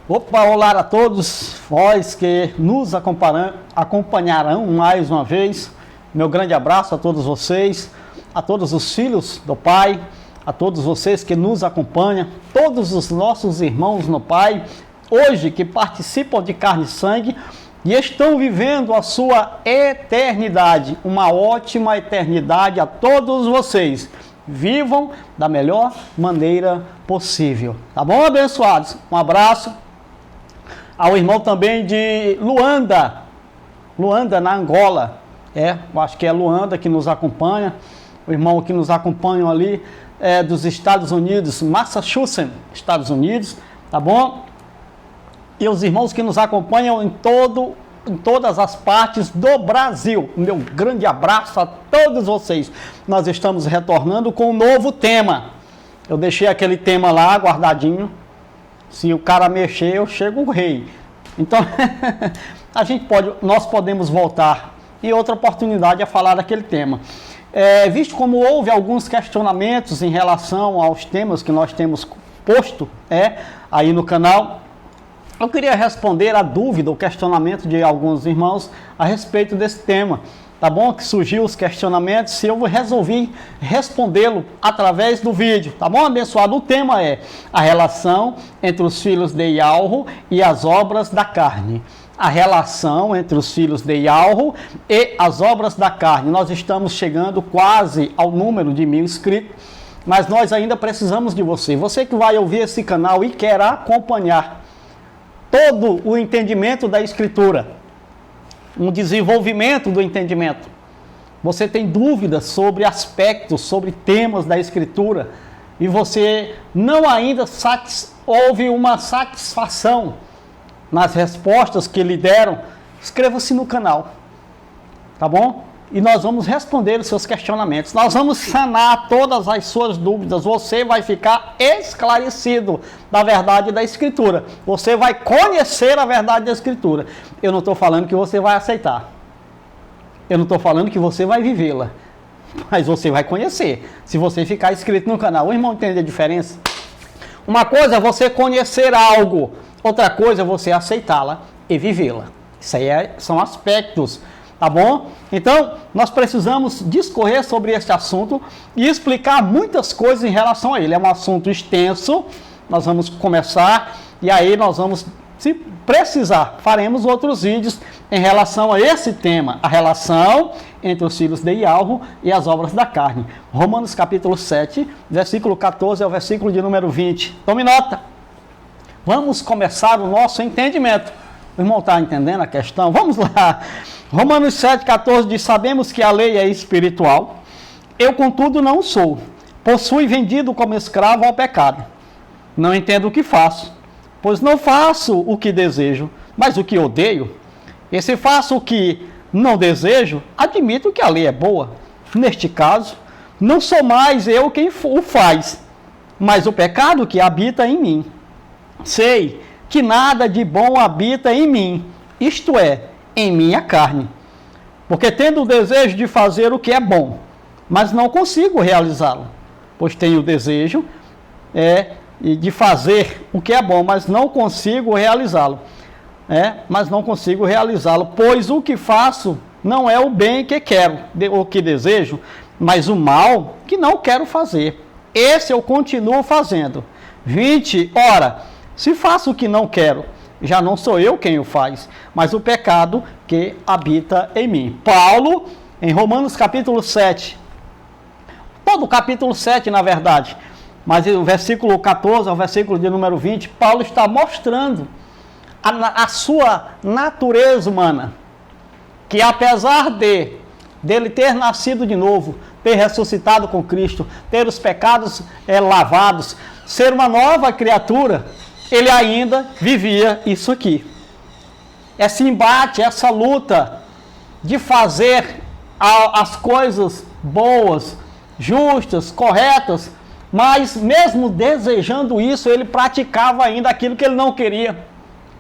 Opa, olá a todos, vós que nos acompanharão mais uma vez. Meu grande abraço a todos vocês, a todos os filhos do Pai, a todos vocês que nos acompanham, todos os nossos irmãos no Pai, hoje que participam de carne e sangue e estão vivendo a sua eternidade, uma ótima eternidade a todos vocês. Vivam da melhor maneira possível, tá bom, abençoados? Um abraço ao irmão também de Luanda, na Angola, eu acho que é Luanda que nos acompanha, o irmão que nos acompanha ali dos Estados Unidos, Massachusetts, Estados Unidos, tá bom? E os irmãos que nos acompanham em todas as partes do Brasil. Meu grande abraço a todos vocês. Nós estamos retornando com um novo tema. Eu deixei aquele tema lá guardadinho. Se o cara mexer, eu chego o rei. Então, nós podemos voltar em outra oportunidade a falar daquele tema. Visto como houve alguns questionamentos em relação aos temas que nós temos posto aí no canal, eu queria responder a dúvida, o questionamento de alguns irmãos a respeito desse tema. Tá bom? Que surgiu os questionamentos e eu resolvi respondê-lo através do vídeo. Tá bom, abençoado? O tema é a relação entre os filhos de Yahweh e as obras da carne. A relação entre os filhos de Yahweh e as obras da carne. Nós estamos chegando quase ao número de 1000 inscritos, mas nós ainda precisamos de você. Você que vai ouvir esse canal e quer acompanhar todo o entendimento da Escritura, um desenvolvimento do entendimento. Você tem dúvidas sobre aspectos, sobre temas da Escritura, e você não ainda houve uma satisfação nas respostas que lhe deram, inscreva-se no canal, tá bom? E nós vamos responder os seus questionamentos, nós vamos sanar todas as suas dúvidas, você vai ficar esclarecido da verdade da Escritura, você vai conhecer a verdade da Escritura. Eu não estou falando que você vai aceitar, eu não estou falando que você vai vivê-la, mas você vai conhecer, se você ficar inscrito no canal. O irmão entende a diferença? Uma coisa é você conhecer algo, outra coisa é você aceitá-la e vivê-la. Isso aí são aspectos. Tá bom? Então, nós precisamos discorrer sobre este assunto e explicar muitas coisas em relação a ele. É um assunto extenso, nós vamos começar e aí nós vamos, se precisar, faremos outros vídeos em relação a esse tema, a relação entre os filhos de Yahweh e as obras da carne. Romanos capítulo 7, versículo 14 ao versículo de número 20. Tome nota. Vamos começar o nosso entendimento. O irmão está entendendo a questão? Vamos lá. Romanos 7,14 diz: sabemos que a lei é espiritual, eu contudo não sou, pois fui vendido como escravo ao pecado. Não entendo o que faço, pois não faço o que desejo, mas o que odeio. E se faço o que não desejo, admito que a lei é boa. Neste caso, não sou mais eu quem o faz, mas o pecado que habita em mim. Sei que nada de bom habita em mim, isto é, em minha carne, porque tendo o desejo de fazer o que é bom, mas não consigo realizá-lo, pois tenho o desejo de fazer o que é bom, mas não consigo realizá-lo, pois o que faço não é o bem que quero, o que desejo, mas o mal que não quero fazer, esse eu continuo fazendo. 20, ora, se faço o que não quero, já não sou eu quem o faz, mas o pecado que habita em mim. Paulo, em Romanos capítulo 7, todo o capítulo 7 na verdade, mas o versículo 14 ao versículo de número 20, Paulo está mostrando a sua natureza humana, que apesar dele ter nascido de novo, ter ressuscitado com Cristo, ter os pecados lavados, ser uma nova criatura, ele ainda vivia isso aqui. Esse embate, essa luta de fazer as coisas boas, justas, corretas, mas mesmo desejando isso, ele praticava ainda aquilo que ele não queria.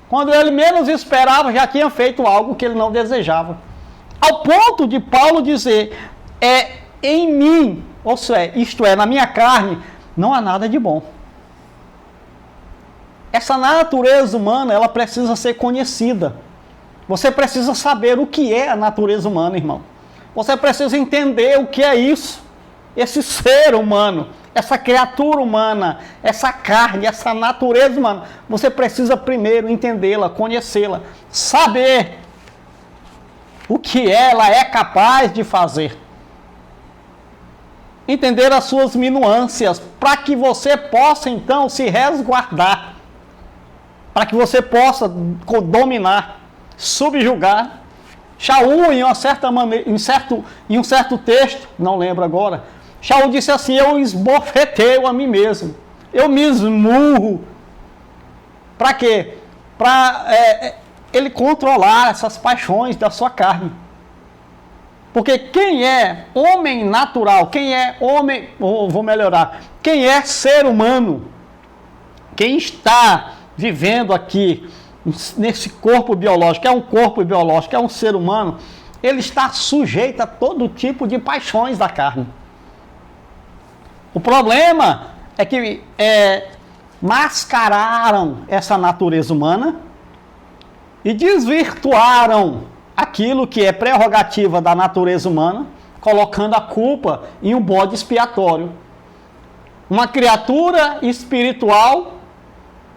Quando ele menos esperava, já tinha feito algo que ele não desejava. Ao ponto de Paulo dizer, em mim, ou seja, isto é, na minha carne, não há nada de bom. essa natureza humana, ela precisa ser conhecida. Você precisa saber o que é a natureza humana, irmão. Você precisa entender o que é isso. Esse ser humano, essa criatura humana, essa carne, essa natureza humana. Você precisa primeiro entendê-la, conhecê-la, saber o que ela é capaz de fazer. Entender as suas minúcias, para que você possa então se resguardar, para que você possa dominar, subjugar. Shaul, em um certo texto, não lembro agora, Shaul disse assim: eu esbofeteio a mim mesmo, eu me esmurro. Para quê? Para ele controlar essas paixões da sua carne. Porque quem é homem natural, quem é homem, vou melhorar, quem é ser humano, quem está vivendo aqui nesse corpo biológico, é um corpo biológico, é um ser humano, ele está sujeito a todo tipo de paixões da carne. O problema é que mascararam essa natureza humana e desvirtuaram aquilo que é prerrogativa da natureza humana, colocando a culpa em um bode expiatório. Uma criatura espiritual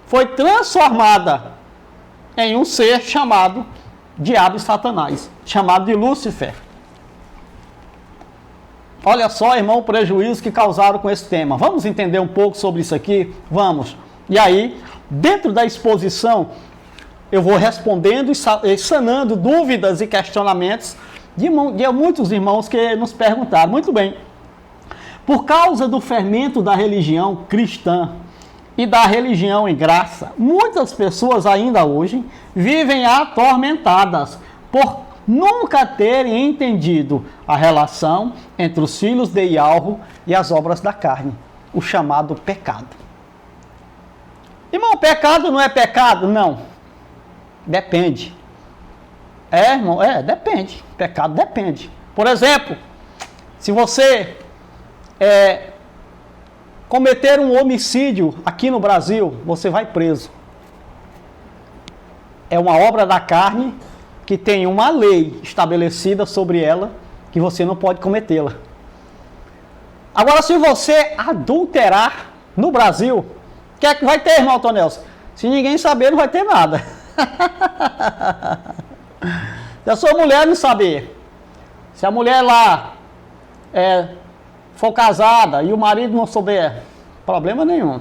foi transformada em um ser chamado Diabo e Satanás, chamado de Lúcifer. Olha só, irmão, o prejuízo que causaram com esse tema. Vamos entender um pouco sobre isso aqui? Vamos. E aí, dentro da exposição, eu vou respondendo e sanando dúvidas e questionamentos de muitos irmãos que nos perguntaram. Muito bem. Por causa do fermento da religião cristã e da religião em graça, muitas pessoas ainda hoje vivem atormentadas por nunca terem entendido a relação entre os filhos de Ialro e as obras da carne, o chamado pecado. Irmão, pecado não é pecado? Não. Depende. Irmão? Depende. Pecado depende. Por exemplo, se você cometer um homicídio aqui no Brasil, você vai preso. É uma obra da carne que tem uma lei estabelecida sobre ela que você não pode cometê-la. Agora, se você adulterar no Brasil, o que é que vai ter, irmão Tonelson? Se ninguém saber, não vai ter nada. Se a sua mulher não saber, se a mulher lá for casada e o marido não souber, problema nenhum.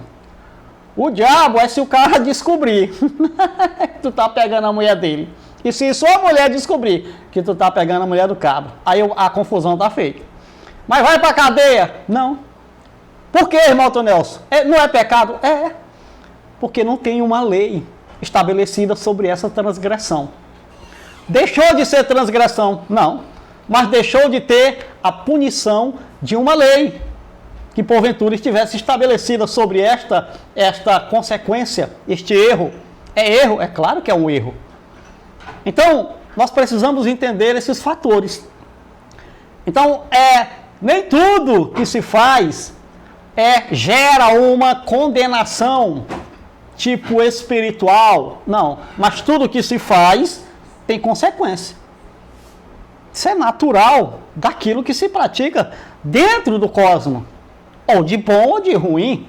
O diabo é se o cara descobrir que tu tá pegando a mulher dele. E se sua mulher descobrir que tu tá pegando a mulher do cabo, aí a confusão tá feita. Mas vai pra cadeia? Não. Por que, irmão Tonelson? Não é pecado? Porque não tem uma lei estabelecida sobre essa transgressão. Deixou de ser transgressão? Não. Mas deixou de ter a punição de uma lei que porventura estivesse estabelecida sobre esta consequência, este erro. É erro? É claro que é um erro. Então, nós precisamos entender esses fatores. Então, nem tudo que se faz gera uma condenação tipo espiritual, não, mas tudo que se faz tem consequência. Isso é natural daquilo que se pratica dentro do cosmos, ou de bom ou de ruim.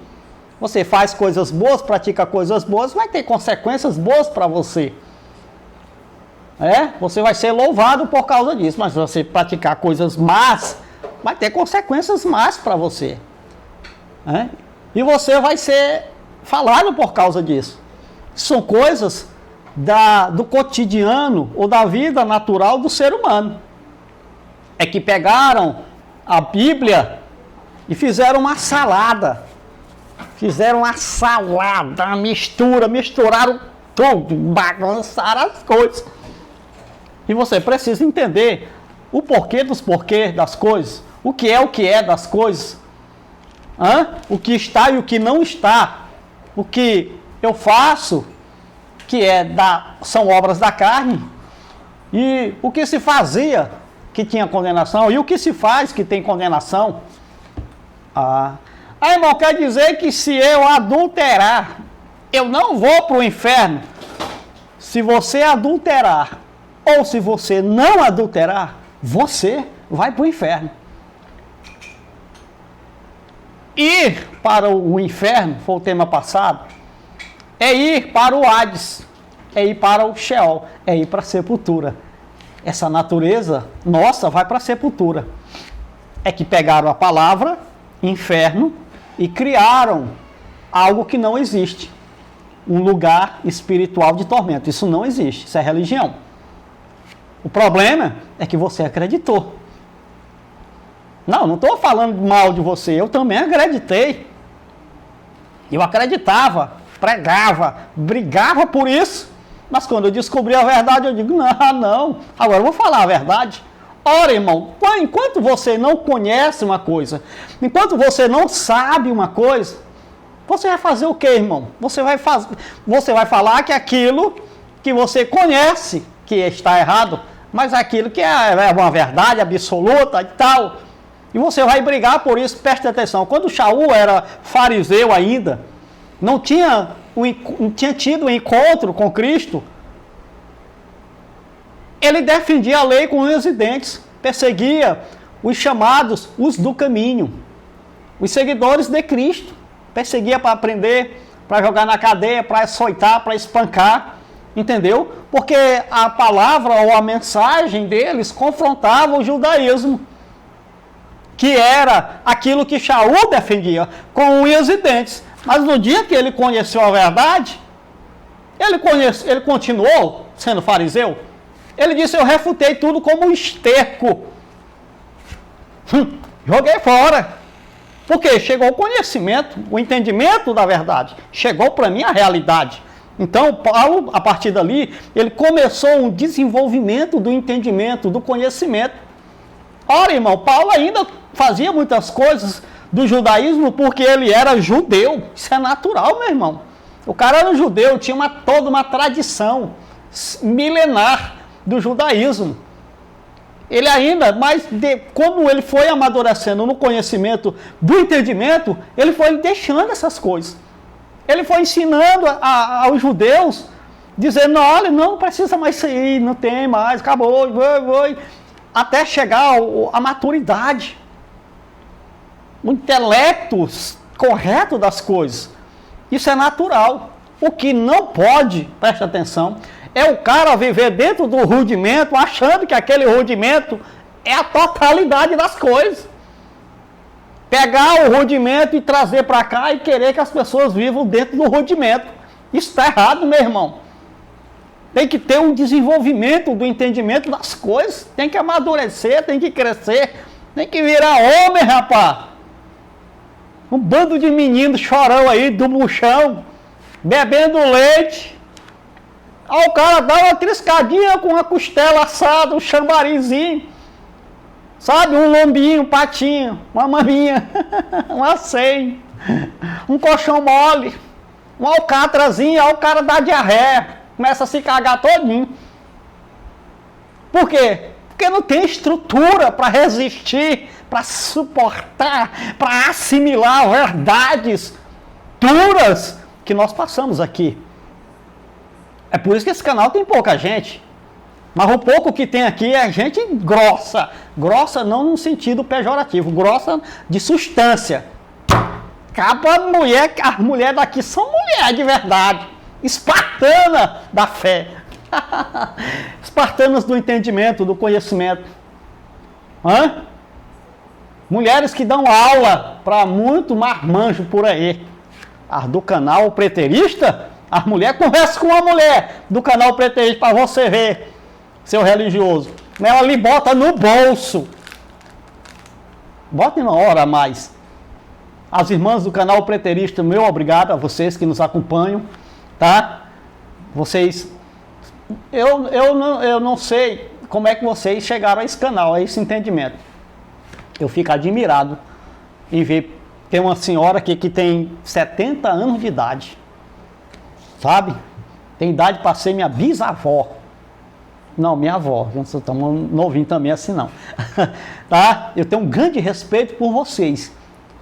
Você faz coisas boas, pratica coisas boas, vai ter consequências boas para você. Você vai ser louvado por causa disso, mas se você praticar coisas más, vai ter consequências más para você. E você vai ser falado por causa disso. São coisas do cotidiano ou da vida natural do ser humano. É que pegaram a Bíblia e fizeram uma salada. Misturaram tudo, bagunçaram as coisas. E você precisa entender o porquê dos porquês das coisas, o que é das coisas, o que está e o que não está. O que eu faço, que são obras da carne, e o que se fazia, que tinha condenação, e o que se faz, que tem condenação. Irmão, quer dizer que se eu adulterar, eu não vou para o inferno se você adulterar, ou se você não adulterar, você vai para o inferno. Ir para o inferno, foi o tema passado, é ir para o Hades, é ir para o Sheol, é ir para a sepultura. Essa natureza nossa vai para a sepultura. É que pegaram a palavra inferno e criaram algo que não existe. Um lugar espiritual de tormento. Isso não existe, isso é religião. O problema é que você acreditou. Não estou falando mal de você, eu também acreditei. Eu acreditava, pregava, brigava por isso. Mas quando eu descobri a verdade, eu digo, não, agora eu vou falar a verdade. Ora, irmão, enquanto você não conhece uma coisa, enquanto você não sabe uma coisa, você vai fazer o quê, irmão? Você vai falar que aquilo que você conhece que está errado, mas aquilo que é uma verdade absoluta e tal. E você vai brigar por isso, preste atenção. Quando Shaul era fariseu ainda, não tinha tido um encontro com Cristo, ele defendia a lei com unhas e dentes, perseguia os chamados, os do caminho, os seguidores de Cristo, perseguia para prender, para jogar na cadeia, para açoitar, para espancar, entendeu? Porque a palavra ou a mensagem deles confrontava o judaísmo, que era aquilo que Shaul defendia, com unhas e dentes. Mas no dia que ele conheceu a verdade, ele continuou sendo fariseu. Ele disse, eu refutei tudo como um esterco. Joguei fora. Porque chegou o conhecimento, o entendimento da verdade. Chegou para mim a realidade. Então, Paulo, a partir dali, ele começou um desenvolvimento do entendimento, do conhecimento. Ora, irmão, Paulo ainda fazia muitas coisas do judaísmo porque ele era judeu. Isso é natural, meu irmão. O cara era judeu, tinha toda uma tradição milenar do judaísmo. Ele ainda, quando ele foi amadurecendo no conhecimento do entendimento, ele foi deixando essas coisas. Ele foi ensinando aos judeus, dizendo, olha, não precisa mais sair, não tem mais, acabou, até chegar à maturidade. O intelecto correto das coisas. Isso é natural. O que não pode, preste atenção, é o cara viver dentro do rudimento, achando que aquele rudimento é a totalidade das coisas. Pegar o rudimento e trazer para cá e querer que as pessoas vivam dentro do rudimento. Isso está errado, meu irmão. Tem que ter um desenvolvimento do entendimento das coisas. Tem que amadurecer, tem que crescer, tem que virar homem, rapaz. Um bando de meninos chorão aí do buchão, bebendo leite. Aí o cara dá uma triscadinha com uma costela assada, um chambarizinho, sabe? Um lombinho, um patinho, uma maminha, um aceio, um colchão mole, um alcatrazinho, aí o cara dá diarreia, começa a se cagar todinho. Por quê? Porque não tem estrutura para resistir, para suportar, para assimilar verdades duras que nós passamos aqui. É por isso que esse canal tem pouca gente. Mas o pouco que tem aqui é gente grossa. Grossa não no sentido pejorativo, grossa de substância. As mulheres daqui são mulheres de verdade. Espartana da fé. Espartanas do entendimento, do conhecimento. Mulheres que dão aula para muito marmanjo por aí. As do canal preterista, as mulheres conversam com uma mulher do canal preterista para você ver, seu religioso. Ela lhe bota no bolso. Bota uma hora a mais. As irmãs do canal preterista, meu obrigado a vocês que nos acompanham, tá? Vocês, eu não sei como é que vocês chegaram a esse canal, a esse entendimento. Eu fico admirado em ver, tem uma senhora aqui que tem 70 anos de idade, sabe? Tem idade para ser minha bisavó. Não, minha avó, não sou tão novinho também assim não. Tá? Eu tenho um grande respeito por vocês,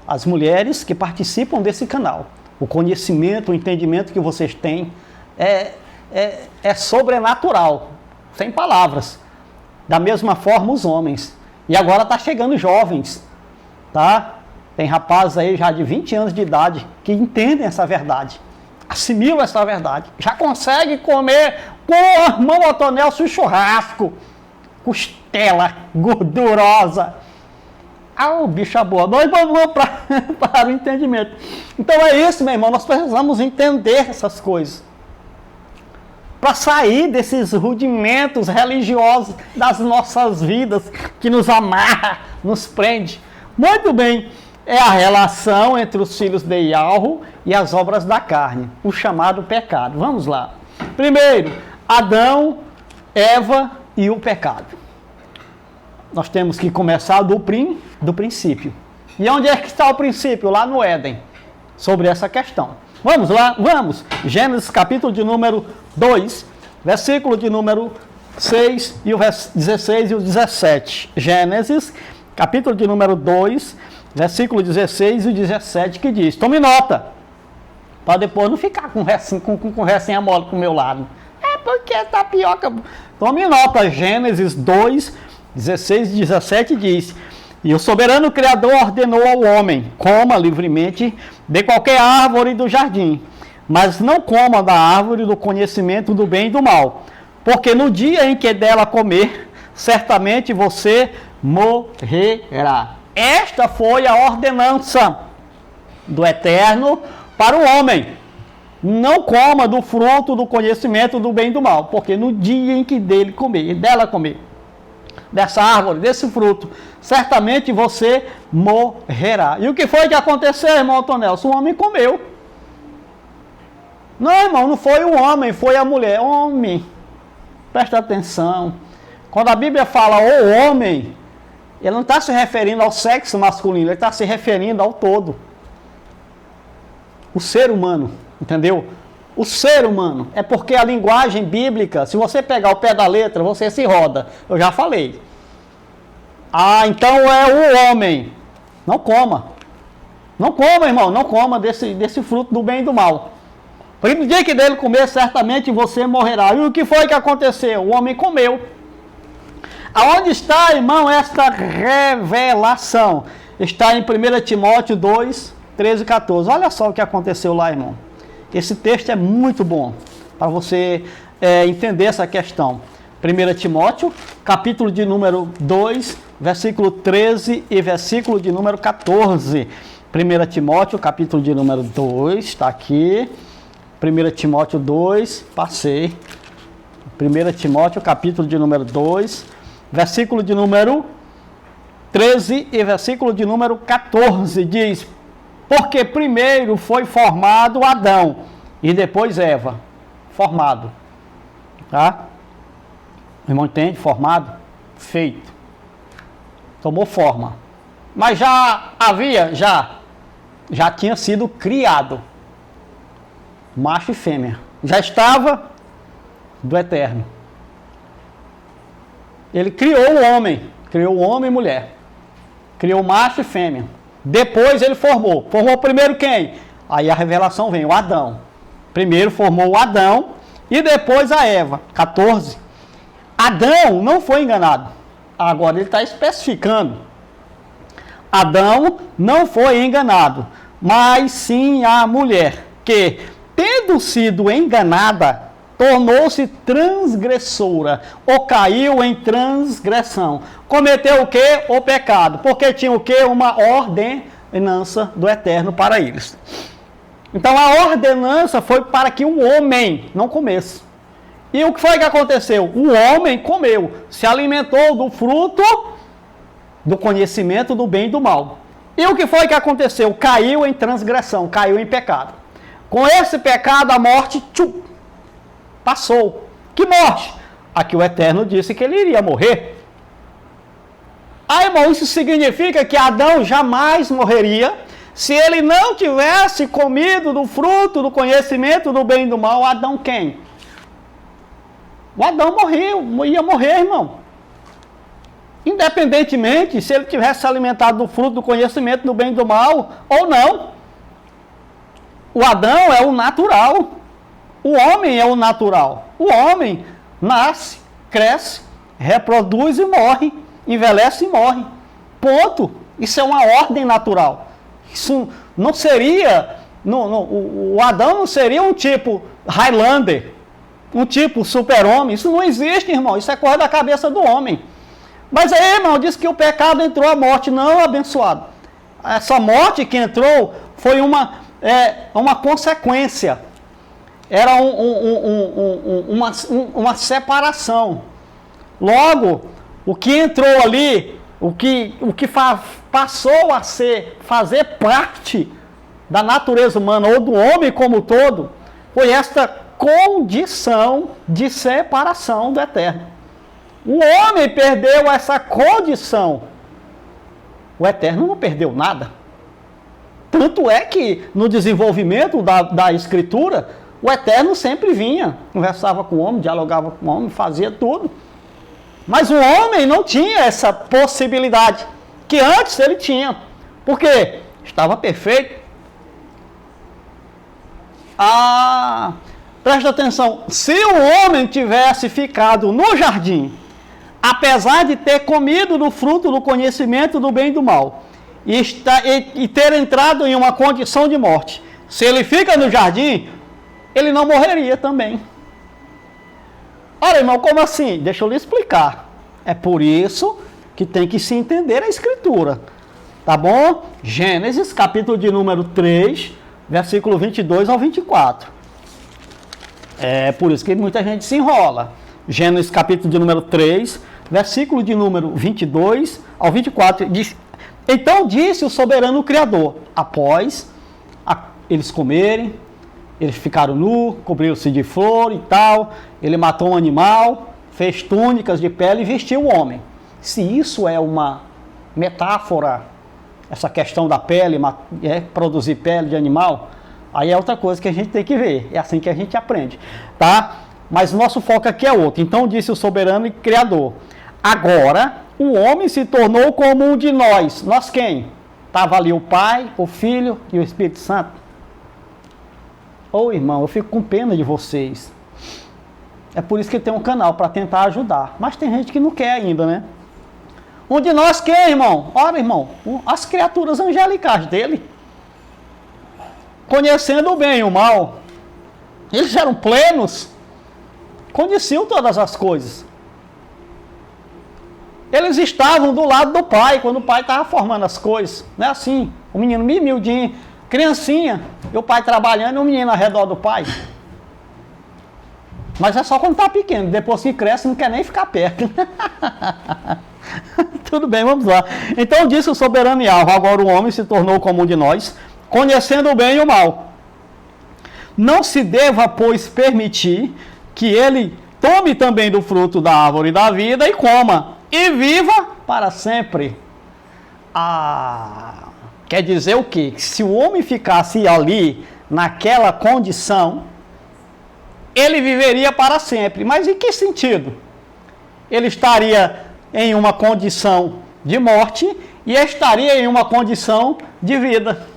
as mulheres que participam desse canal. O conhecimento, o entendimento que vocês têm é sobrenatural, sem palavras. Da mesma forma os homens. E agora está chegando jovens, tá? Tem rapazes aí já de 20 anos de idade que entendem essa verdade, assimilam essa verdade, já conseguem comer com irmão Otonel um churrasco, costela gordurosa. Ah, bicha boa, nós vamos para o entendimento. Então é isso, meu irmão, nós precisamos entender essas coisas. Para sair desses rudimentos religiosos das nossas vidas, que nos amarra, nos prende. Muito bem, é a relação entre os filhos de Yahweh e as obras da carne, o chamado pecado. Vamos lá. Primeiro, Adão, Eva e o pecado. Nós temos que começar do princípio. E onde é que está o princípio? Lá no Éden, sobre essa questão. Vamos lá, vamos. Gênesis capítulo de número 2, versículo de número 6 e o 16 e o 17. Gênesis capítulo de número 2, versículo 16 e 17, que diz, tome nota, para depois não ficar com conversinha mole pro meu lado. É porque tapioca... Tome nota, Gênesis 2, 16 e 17 diz, e o soberano Criador ordenou ao homem, coma livremente de qualquer árvore do jardim, mas não coma da árvore do conhecimento do bem e do mal, porque no dia em que dela comer, certamente você morrerá. Esta foi a ordenança do Eterno para o homem. Não coma do fruto do conhecimento do bem e do mal, porque no dia em que dela comer, dessa árvore, desse fruto, certamente você morrerá. E o que foi que aconteceu, irmão Otonelson? O homem comeu. Não, irmão, não foi o homem, foi a mulher. Homem, presta atenção. Quando a Bíblia fala o homem, ele não está se referindo ao sexo masculino, ele está se referindo ao todo. O ser humano, entendeu? O ser humano. É porque a linguagem bíblica, se você pegar o pé da letra, você se roda. Eu já falei. Ah, então é o homem. Não coma. Não coma, irmão. Não coma desse fruto do bem e do mal. Porque no dia que dele comer, certamente você morrerá. E o que foi que aconteceu? O homem comeu. Aonde está, irmão, esta revelação? Está em 1 Timóteo 2, 13 e 14. Olha só o que aconteceu lá, irmão. Esse texto é muito bom para você entender essa questão. 1 Timóteo, capítulo de número 2, versículo 13 e versículo de número 14. 1 Timóteo, capítulo de número 2, está aqui. 1 Timóteo 2, passei. 1 Timóteo, capítulo de número 2, versículo de número 13 e versículo de número 14, diz... Porque primeiro foi formado Adão e depois Eva. Formado. Tá? O irmão entende? Formado? Feito. Tomou forma. Mas já havia, já tinha sido criado. Macho e fêmea. Já estava do Eterno. Ele criou o homem e mulher. Criou macho e fêmea. Depois ele formou. Formou primeiro quem? Aí a revelação vem, o Adão. Primeiro formou o Adão e depois a Eva. 14. Adão não foi enganado. Agora ele está especificando. Adão não foi enganado, mas sim a mulher, que, tendo sido enganada, tornou-se transgressora, ou caiu em transgressão. Cometeu o quê? O pecado. Porque tinha o quê? Uma ordenança do Eterno para eles. Então a ordenança foi para que o homem não comesse. E o que foi que aconteceu? O homem comeu, se alimentou do fruto do conhecimento do bem e do mal. E o que foi que aconteceu? Caiu em transgressão, caiu em pecado. Com esse pecado a morte passou. Que morte? Aqui o Eterno disse que ele iria morrer. Ah, irmão, isso significa que Adão jamais morreria se ele não tivesse comido do fruto do conhecimento do bem e do mal. Adão quem? O Adão ia morrer, irmão. Independentemente se ele tivesse se alimentado do fruto do conhecimento do bem e do mal ou não. O Adão é o natural. O homem é o natural. O homem nasce, cresce, reproduz e morre. Envelhece e morre. Ponto. Isso é uma ordem natural. Isso não seria... o Adão não seria um tipo Highlander, um tipo super-homem. Isso não existe, irmão. Isso é coisa da cabeça do homem. Mas aí, irmão, diz que o pecado entrou a morte. Não, abençoado. Essa morte que entrou foi uma consequência. Era uma separação. Logo, o que entrou ali, o que passou a fazer parte da natureza humana ou do homem como todo, foi esta condição de separação do eterno. O homem perdeu essa condição. O eterno não perdeu nada. Tanto é que no desenvolvimento da escritura, o eterno sempre vinha, conversava com o homem, dialogava com o homem, fazia tudo. Mas o homem não tinha essa possibilidade, que antes ele tinha. Por quê? Estava perfeito. Presta atenção, se o homem tivesse ficado no jardim, apesar de ter comido do fruto do conhecimento do bem e do mal, e ter entrado em uma condição de morte, se ele fica no jardim, ele não morreria também. Olha, irmão, como assim? Deixa eu lhe explicar. É por isso que tem que se entender a escritura. Tá bom? Gênesis, capítulo de número 3, versículo 22 ao 24. É por isso que muita gente se enrola. Gênesis, capítulo de número 3, versículo de número 22 ao 24. Diz: então disse o soberano Criador, após eles comerem, eles ficaram nus, cobriram-se de flor e tal, ele matou um animal, fez túnicas de pele e vestiu o homem. Se isso é uma metáfora, essa questão da pele, produzir pele de animal, aí é outra coisa que a gente tem que ver. É assim que a gente aprende, tá? Mas o nosso foco aqui é outro. Então disse o soberano e Criador: agora o homem se tornou como um de nós. Nós quem? Estava ali o Pai, o Filho e o Espírito Santo. Ô irmão, eu fico com pena de vocês. É por isso que tem um canal, para tentar ajudar. Mas tem gente que não quer ainda, né? Um de nós quem, irmão? Ora, irmão, as criaturas angelicais dele. Conhecendo o bem e o mal. Eles eram plenos. Conheciam todas as coisas. Eles estavam do lado do pai, quando o pai estava formando as coisas. Não é assim? O menino miudinho, criancinha, e o pai trabalhando e o menino ao redor do pai. Mas é só quando está pequeno. Depois que cresce, não quer nem ficar perto. Tudo bem, vamos lá. Então disse o soberano Yahweh: agora o homem se tornou como um de nós, conhecendo o bem e o mal. Não se deva, pois, permitir que ele tome também do fruto da árvore da vida e coma, e viva para sempre. Quer dizer o quê? Se o homem ficasse ali, naquela condição, ele viveria para sempre. Mas em que sentido? Ele estaria em uma condição de morte e estaria em uma condição de vida.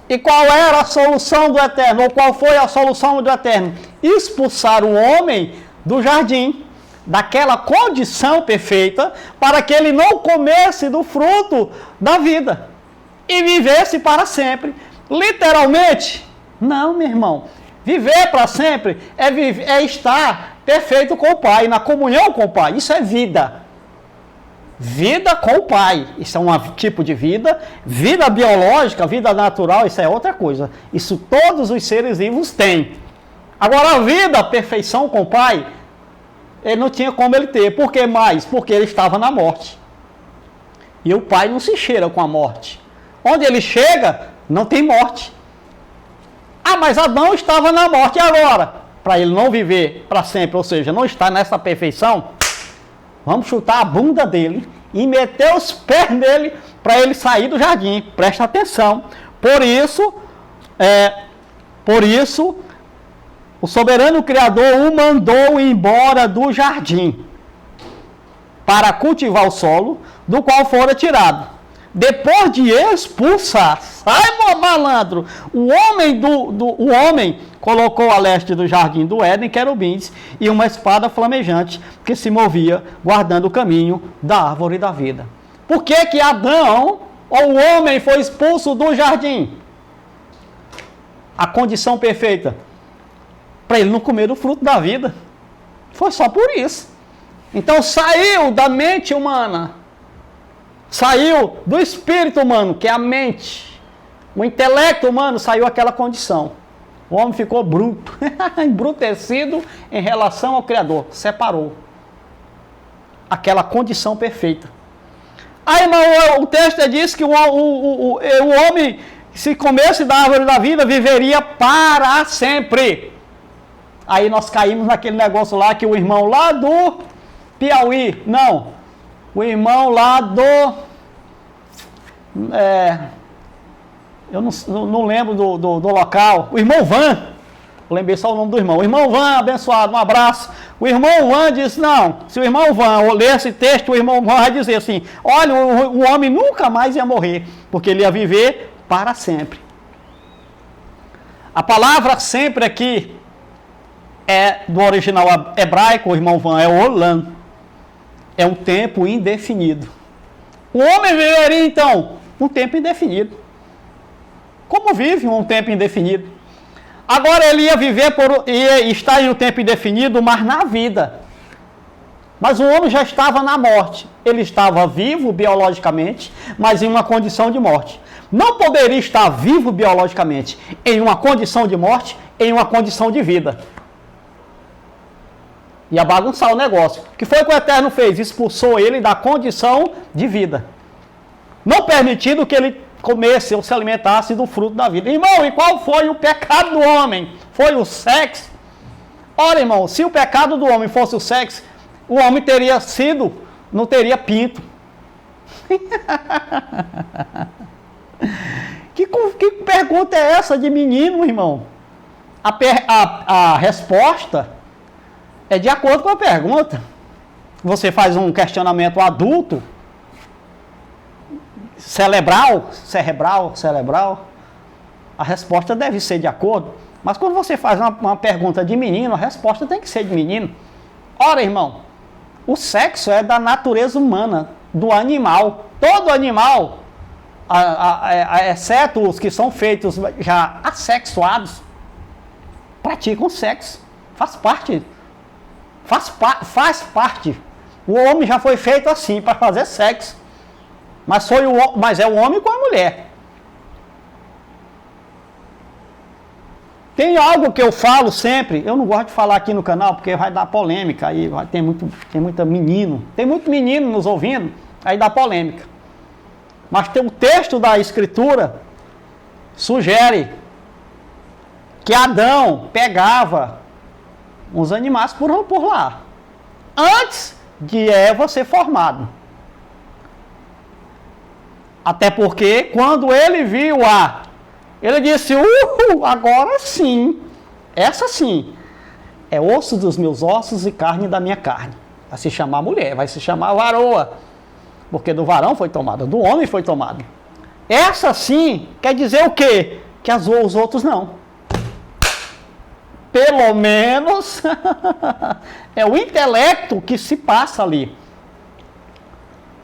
E qual era a solução do Eterno? Ou qual foi a solução do Eterno? Expulsar o homem do jardim, daquela condição perfeita, para que ele não comesse do fruto da vida e vivesse para sempre. Literalmente? Não, meu irmão. Viver para sempre é estar perfeito com o Pai, na comunhão com o Pai. Isso é vida. Vida com o Pai. Isso é um tipo de vida. Vida biológica, vida natural, isso é outra coisa. Isso todos os seres vivos têm. Agora a vida, a perfeição com o Pai, ele não tinha como ele ter. Por que mais? Porque ele estava na morte. E o Pai não se cheira com a morte. Onde ele chega, não tem morte. Mas Adão estava na morte. E agora? Para ele não viver para sempre, ou seja, não estar nessa perfeição, vamos chutar a bunda dele e meter os pés nele para ele sair do jardim. Presta atenção. Por isso, o soberano Criador o mandou embora do jardim para cultivar o solo do qual fora tirado. depois de expulsar, sai malandro, o homem colocou a leste do jardim do Éden querubins e uma espada flamejante que se movia guardando o caminho da árvore da vida. Por que Adão, ou o homem, foi expulso do jardim? A condição perfeita para ele não comer o fruto da vida. Foi só por isso. Então saiu da mente humana, saiu do espírito humano, que é a mente, o intelecto humano, saiu aquela condição. O homem ficou bruto, embrutecido em relação ao Criador, separou aquela condição perfeita. Aí, irmão, o texto diz que o homem, se comesse da árvore da vida, viveria para sempre. Aí nós caímos naquele negócio lá que o irmão lá do Piauí, não, o irmão lá do, eu não lembro do local, o irmão Van, eu lembrei só o nome do irmão, o irmão Van, abençoado, um abraço. O irmão Van disse, não, se o irmão Van ler esse texto, o irmão Van vai dizer assim, olha, o homem nunca mais ia morrer, porque ele ia viver para sempre. A palavra sempre aqui é do original hebraico, o irmão Van, é olam. É um tempo indefinido. O homem viveria, então, um tempo indefinido. Como vive um tempo indefinido? Agora ele ia viver, ia estar em um tempo indefinido, mas na vida. Mas o homem já estava na morte. Ele estava vivo biologicamente, mas em uma condição de morte. Não poderia estar vivo biologicamente em uma condição de morte, em uma condição de vida. Ia bagunçar o negócio. O que foi que o Eterno fez? Expulsou ele da condição de vida. Não permitindo que ele comesse ou se alimentasse do fruto da vida. Irmão, e qual foi o pecado do homem? Foi o sexo? Ora, irmão, se o pecado do homem fosse o sexo, o homem teria sido, não teria pinto. Que pergunta é essa de menino, irmão? A resposta é de acordo com a pergunta. Você faz um questionamento adulto, cerebral, a resposta deve ser de acordo. Mas quando você faz uma pergunta de menino, a resposta tem que ser de menino. Ora, irmão, o sexo é da natureza humana, do animal. Todo animal, exceto os que são feitos já assexuados, praticam sexo. Faz parte. Faz parte. O homem já foi feito assim, para fazer sexo. Mas é o homem com a mulher. Tem algo que eu falo sempre, eu não gosto de falar aqui no canal, porque vai dar polêmica, aí tem muito menino nos ouvindo, aí dá polêmica. Mas tem o texto da Escritura, sugere que Adão pegava uns animais por lá, antes de Eva ser formado. Até porque, quando ele viu ele disse, agora sim, essa sim, é osso dos meus ossos e carne da minha carne. Vai se chamar mulher, vai se chamar varoa, porque do varão foi tomada, do homem foi tomada. Essa sim quer dizer o quê? Que os outros não. Pelo menos é o intelecto que se passa ali.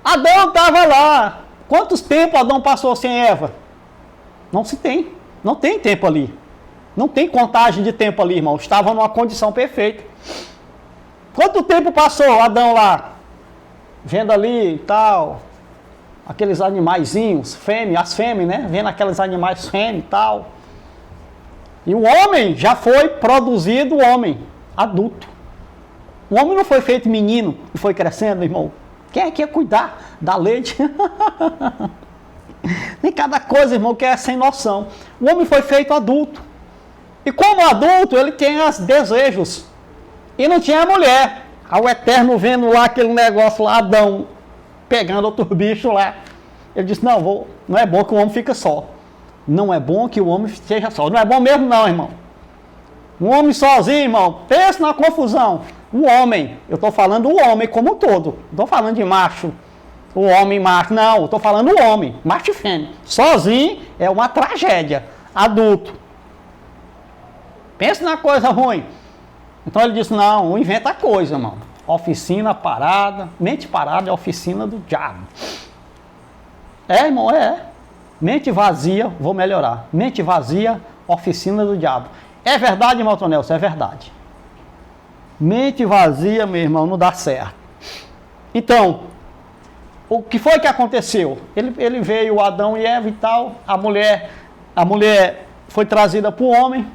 Adão estava lá. Quantos tempos Adão passou sem Eva? Não se tem. Não tem tempo ali. Não tem contagem de tempo ali, irmão. Estava numa condição perfeita. Quanto tempo passou Adão lá? Vendo ali e tal. Aqueles animaizinhos, as fêmeas, né? Vendo aqueles animais fêmeas e tal. E o homem já foi produzido homem, adulto. O homem não foi feito menino e foi crescendo, irmão. Quem é que ia cuidar da leite? Tem cada coisa, irmão, que é sem noção. O homem foi feito adulto. E como adulto, ele tem os desejos. E não tinha a mulher. O Eterno vendo lá aquele negócio lá, Adão, pegando outro bicho lá. Ele disse, não é bom que o homem fique só. Não é bom que o homem esteja só. Não é bom mesmo não, irmão. Um homem sozinho, irmão, pensa na confusão. Um homem, eu estou falando o homem como um todo. Não estou falando de macho. O homem macho, não, eu estou falando o homem, macho e fêmea. Sozinho é uma tragédia, adulto. Pensa na coisa ruim. Então ele disse, não, inventa coisa, irmão. Oficina parada, mente parada é oficina do diabo. Irmão, mente vazia, vou melhorar. Mente vazia, oficina do diabo. É verdade, irmão Tonelson? É verdade. Mente vazia, meu irmão, não dá certo. Então, o que foi que aconteceu? Ele veio, Adão e Eva e tal, a mulher foi trazida para o homem,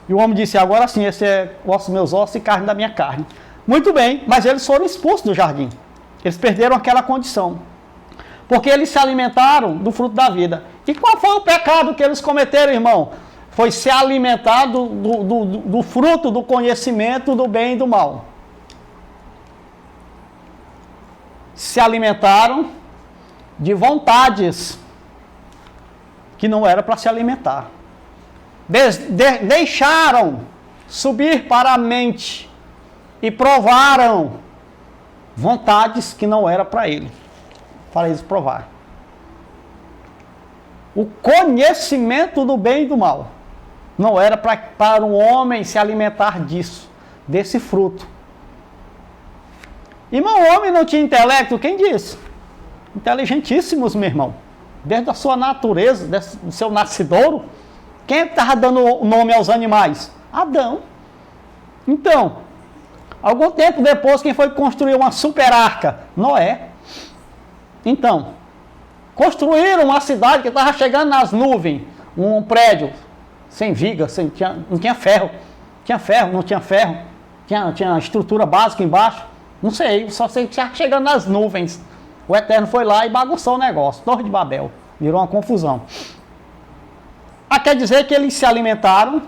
e o homem disse, agora sim, esse é ossos meus ossos e carne da minha carne. Muito bem, mas eles foram expulsos do jardim. Eles perderam aquela condição. Porque eles se alimentaram do fruto da vida. E qual foi o pecado que eles cometeram, irmão? Foi se alimentar do fruto do conhecimento do bem e do mal. Se alimentaram de vontades que não era para se alimentar. Deixaram subir para a mente e provaram vontades que não era para eles provar. O conhecimento do bem e do mal não era para um homem se alimentar disso, desse fruto. Irmão, o homem não tinha intelecto, quem disse? Inteligentíssimos, meu irmão. Desde a sua natureza, do seu nascidouro. Quem estava dando o nome aos animais? Adão. Então, algum tempo depois, quem foi construir uma super arca? Noé. Então, construíram uma cidade que estava chegando nas nuvens, um prédio sem viga, não tinha ferro. Tinha ferro, não tinha ferro. Tinha estrutura básica embaixo. Não sei, só sei que estava chegando nas nuvens. O Eterno foi lá e bagunçou o negócio. Torre de Babel. Virou uma confusão. Quer dizer que eles se alimentaram,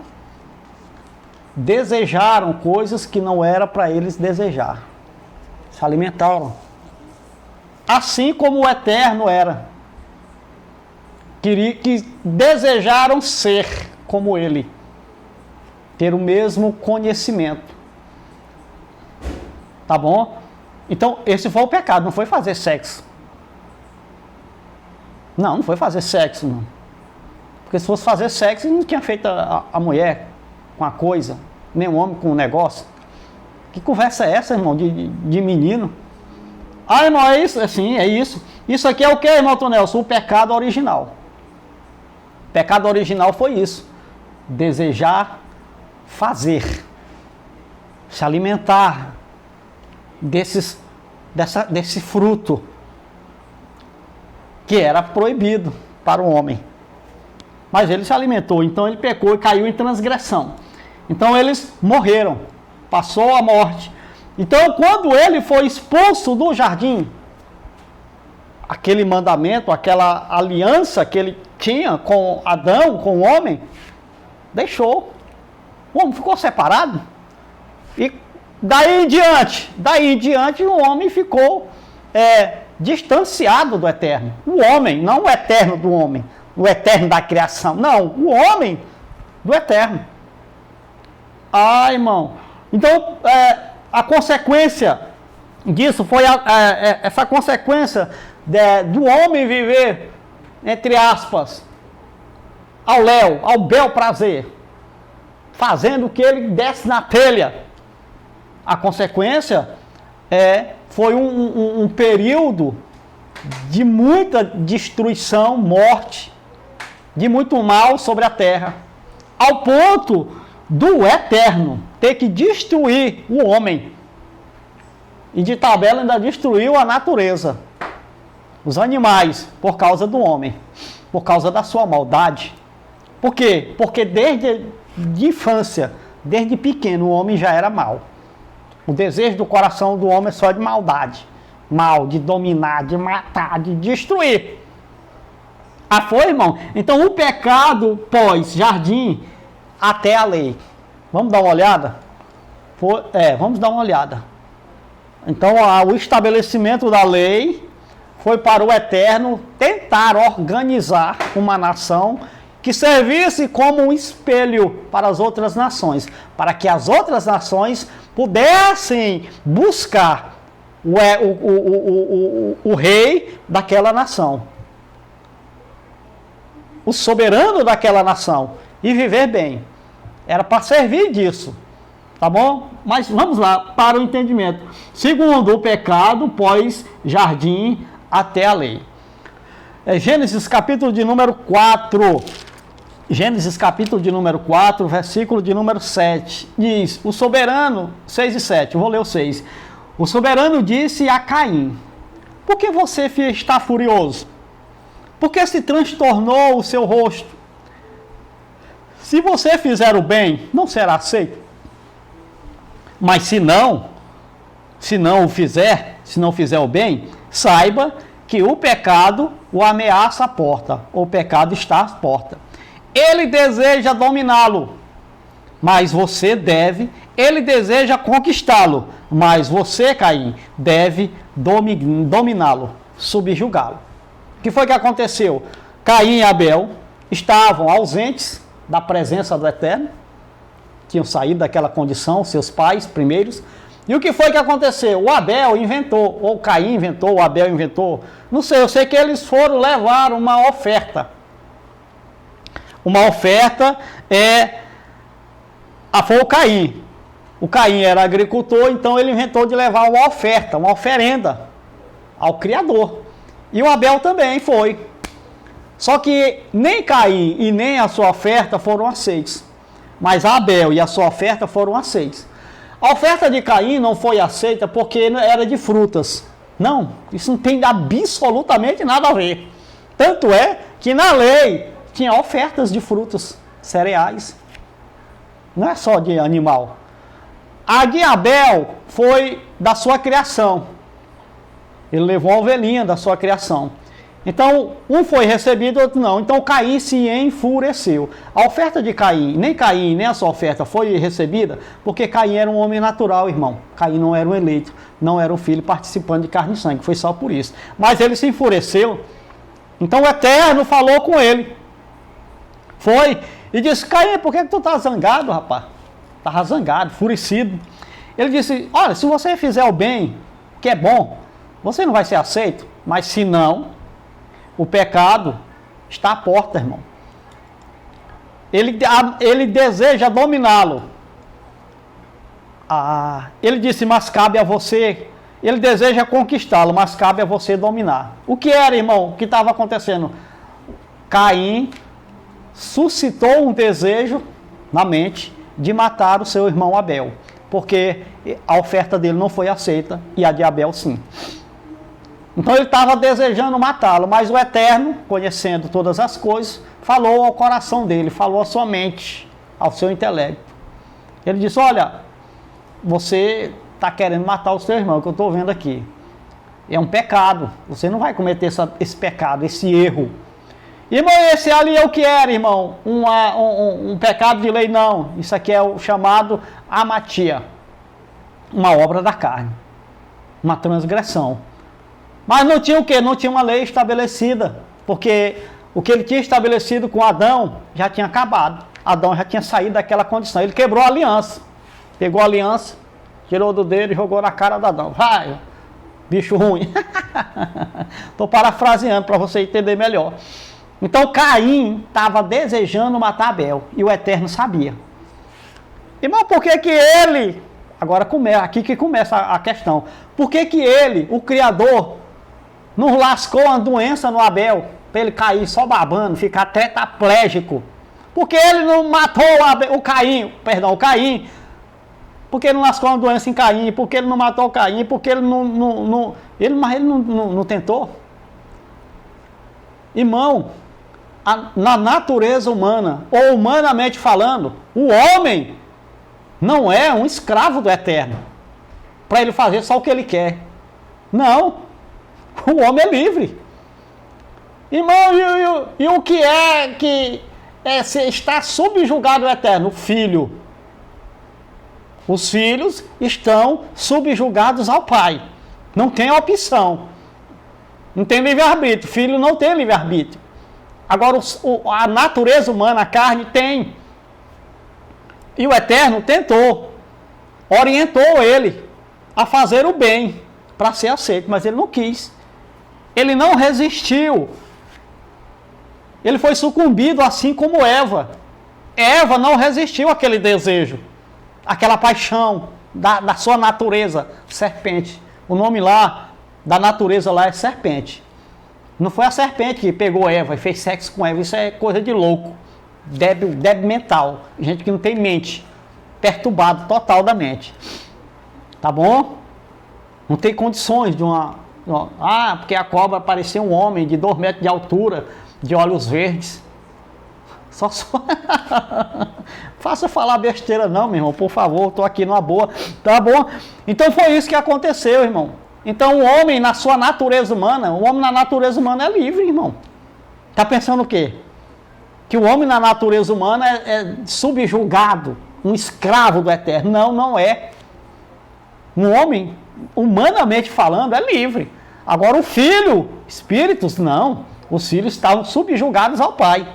desejaram coisas que não era para eles desejar. Se alimentaram. Assim como o Eterno era. Que desejaram ser como ele. Ter o mesmo conhecimento. Tá bom? Então, esse foi o pecado, não foi fazer sexo. Não foi fazer sexo, não. Porque se fosse fazer sexo, não tinha feito a mulher com a coisa, nem o homem com o negócio. Que conversa é essa, irmão, de menino? Irmão, é isso? Sim, é isso. Isso aqui é o que, irmão Tonelson? O pecado original. O pecado original foi isso. Desejar fazer. Se alimentar desse fruto que era proibido para o homem. Mas ele se alimentou, então ele pecou e caiu em transgressão. Então eles morreram, passou a morte. Então quando ele foi expulso do jardim, aquele mandamento, aquela aliança que ele tinha com Adão, com o homem, deixou. O homem ficou separado. E daí em diante o homem ficou distanciado do Eterno. O homem, não o Eterno do homem, o Eterno da criação. Não, o homem do Eterno. Irmão. Então, a consequência disso foi essa consequência do homem viver, entre aspas, ao bel prazer, fazendo o que ele desse na telha. A consequência foi um período de muita destruição, morte, de muito mal sobre a terra, ao ponto do Eterno ter que destruir o homem. E de tabela ainda destruiu a natureza, os animais, por causa do homem, por causa da sua maldade. Por quê? Porque desde de infância, desde pequeno, o homem já era mau. O desejo do coração do homem é só de maldade. Mal, de dominar, de matar, de destruir. Foi, irmão? Então o pecado pós-jardim até a lei. Vamos dar uma olhada? Vamos dar uma olhada. Então o estabelecimento da lei foi para o Eterno tentar organizar uma nação que servisse como um espelho para as outras nações, para que as outras nações pudessem buscar o rei daquela nação, o soberano daquela nação, e viver bem. Era para servir disso, tá bom? Mas vamos lá, para o entendimento. Segundo, o pecado pós-jardim até a lei. Gênesis capítulo de número 4. Gênesis capítulo de número 4, versículo de número 7. Diz, o soberano, 6 e 7, vou ler o 6. O soberano disse a Caim, por que você está furioso? Por que se transtornou o seu rosto? Se você fizer o bem, não será aceito. Mas se não o fizer, se não fizer o bem, saiba que o pecado o ameaça à porta, o pecado está à porta. Ele deseja dominá-lo, mas você deve, ele deseja conquistá-lo, mas você, Caim, deve dominá-lo, subjugá-lo. O que foi que aconteceu? Caim e Abel estavam ausentes da presença do Eterno, tinham saído daquela condição, seus pais primeiros. E o que foi que aconteceu? O Abel inventou, ou Caim inventou, o Abel inventou, não sei, eu sei que eles foram levar uma oferta. Uma oferta foi o Caim. O Caim era agricultor, então ele inventou de levar uma oferta, uma oferenda ao Criador. E o Abel também foi. Só que nem Caim e nem a sua oferta foram aceitos. Mas Abel e a sua oferta foram aceitos. A oferta de Caim não foi aceita porque era de frutas. Não, isso não tem absolutamente nada a ver. Tanto é que na lei tinha ofertas de frutas, cereais. Não é só de animal. A de Abel foi da sua criação. Ele levou uma ovelhinha da sua criação. Então, um foi recebido, outro não. Então, Caim se enfureceu. A oferta de Caim, nem a sua oferta foi recebida, porque Caim era um homem natural, irmão. Caim não era um eleito, não era um filho participante de carne e sangue, foi só por isso. Mas ele se enfureceu, então o Eterno falou com ele. Foi, e disse, Caim, por que tu tá zangado, rapaz? Estava zangado, enfurecido. Ele disse, olha, se você fizer o bem, que é bom, você não vai ser aceito, mas se não, o pecado está à porta, irmão. Ele deseja dominá-lo. Ele disse, mas cabe a você. Ele deseja conquistá-lo, mas cabe a você dominar. O que era, irmão? O que estava acontecendo? Caim suscitou um desejo na mente de matar o seu irmão Abel, porque a oferta dele não foi aceita e a de Abel sim. Então ele estava desejando matá-lo, mas o Eterno, conhecendo todas as coisas, falou ao coração dele, falou à sua mente, ao seu intelecto. Ele disse, olha, você está querendo matar o seu irmão, que eu estou vendo aqui. É um pecado, você não vai cometer esse pecado, esse erro. Irmão, esse ali é o que era, irmão? Um pecado de lei? Não, isso aqui é o chamado amatia, uma obra da carne, uma transgressão. Mas não tinha o quê? Não tinha uma lei estabelecida, porque o que ele tinha estabelecido com Adão já tinha acabado. Adão já tinha saído daquela condição. Ele quebrou a aliança. Pegou a aliança, tirou do dedo e jogou na cara de Adão. Vai, bicho ruim. Estou parafraseando para você entender melhor. Então Caim estava desejando matar Abel e o Eterno sabia. Irmão, por que que ele... Agora aqui que começa a questão. Por que que ele, o Criador, não lascou uma doença no Abel, para ele cair só babando, ficar tetraplégico? Porque ele não matou o Caim, porque ele não lascou uma doença em Caim, porque ele não matou o Caim, porque ele não tentou? Irmão, na natureza humana, ou humanamente falando, o homem não é um escravo do Eterno, para ele fazer só o que ele quer. Não. O homem é livre. Irmão, e o que é que está subjugado ao Eterno? O filho. Os filhos estão subjugados ao pai. Não tem opção. Não tem livre-arbítrio. Filho não tem livre-arbítrio. Agora, a natureza humana, a carne, tem. E o Eterno tentou. Orientou ele a fazer o bem. para ser aceito, mas ele não quis. Ele não resistiu. Ele foi sucumbido assim como Eva. Eva não resistiu àquele desejo, àquela paixão da sua natureza, serpente. O nome lá, da natureza lá é serpente. Não foi a serpente que pegou Eva e fez sexo com Eva, isso é coisa de louco. Débil mental, gente que não tem mente, perturbado total da mente. Tá bom? Não tem condições de porque a cobra parecia um homem de 2 metros de altura, de olhos verdes. Só faça falar besteira não, meu irmão, por favor, estou aqui numa boa, tá bom? Então foi isso que aconteceu, irmão. Então o homem na sua natureza humana, o homem na natureza humana é livre, irmão. Tá pensando o quê? Que o homem na natureza humana é subjugado, um escravo do eterno. Não, não é. Um homem, humanamente falando, é livre. Agora o filho, espíritos, não. Os filhos estavam subjugados ao pai.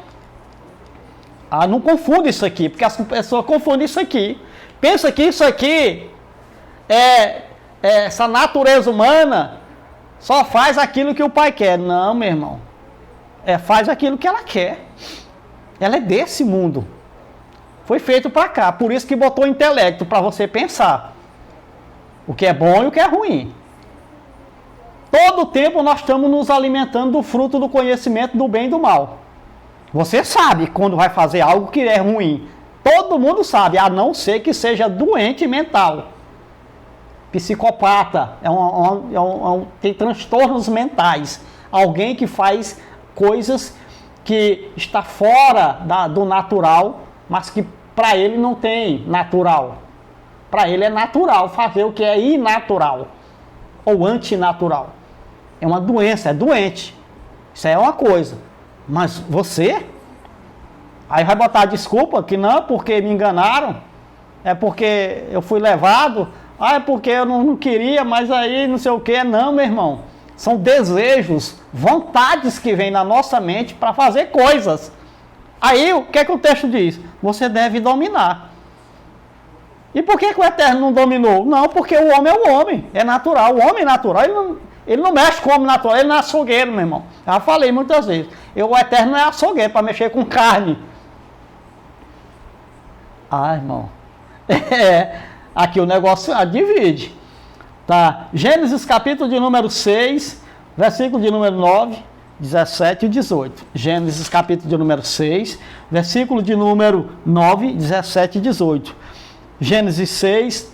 Não confunde isso aqui, porque as pessoas confundem isso aqui. Pensa que isso aqui essa natureza humana só faz aquilo que o pai quer. Não, meu irmão. Faz aquilo que ela quer. Ela é desse mundo. Foi feito para cá. Por isso que botou intelecto, para você pensar. O que é bom e o que é ruim. Todo tempo nós estamos nos alimentando do fruto do conhecimento do bem e do mal. Você sabe quando vai fazer algo que é ruim. Todo mundo sabe, a não ser que seja doente mental. Psicopata, tem transtornos mentais. Alguém que faz coisas que está fora do natural, mas que para ele não tem natural. Para ele é natural fazer o que é inatural ou antinatural. É uma doença, é doente. Isso é uma coisa. Mas você, aí vai botar desculpa que não, porque me enganaram, é porque eu fui levado, é porque eu não queria, mas aí não sei o que. Não, meu irmão. São desejos, vontades que vêm na nossa mente para fazer coisas. Aí o que é que o texto diz? Você deve dominar. E por que o Eterno não dominou? Não, porque o homem é o homem, é natural. O homem natural, ele não mexe com o homem natural, ele não é açougueiro, meu irmão. Já falei muitas vezes. O Eterno não é açougueiro para mexer com carne. Irmão. Aqui o negócio divide. Tá? Gênesis capítulo de número 6, versículo de número 9, 17 e 18. Gênesis capítulo de número 6, versículo de número 9, 17 e 18. Gênesis 6,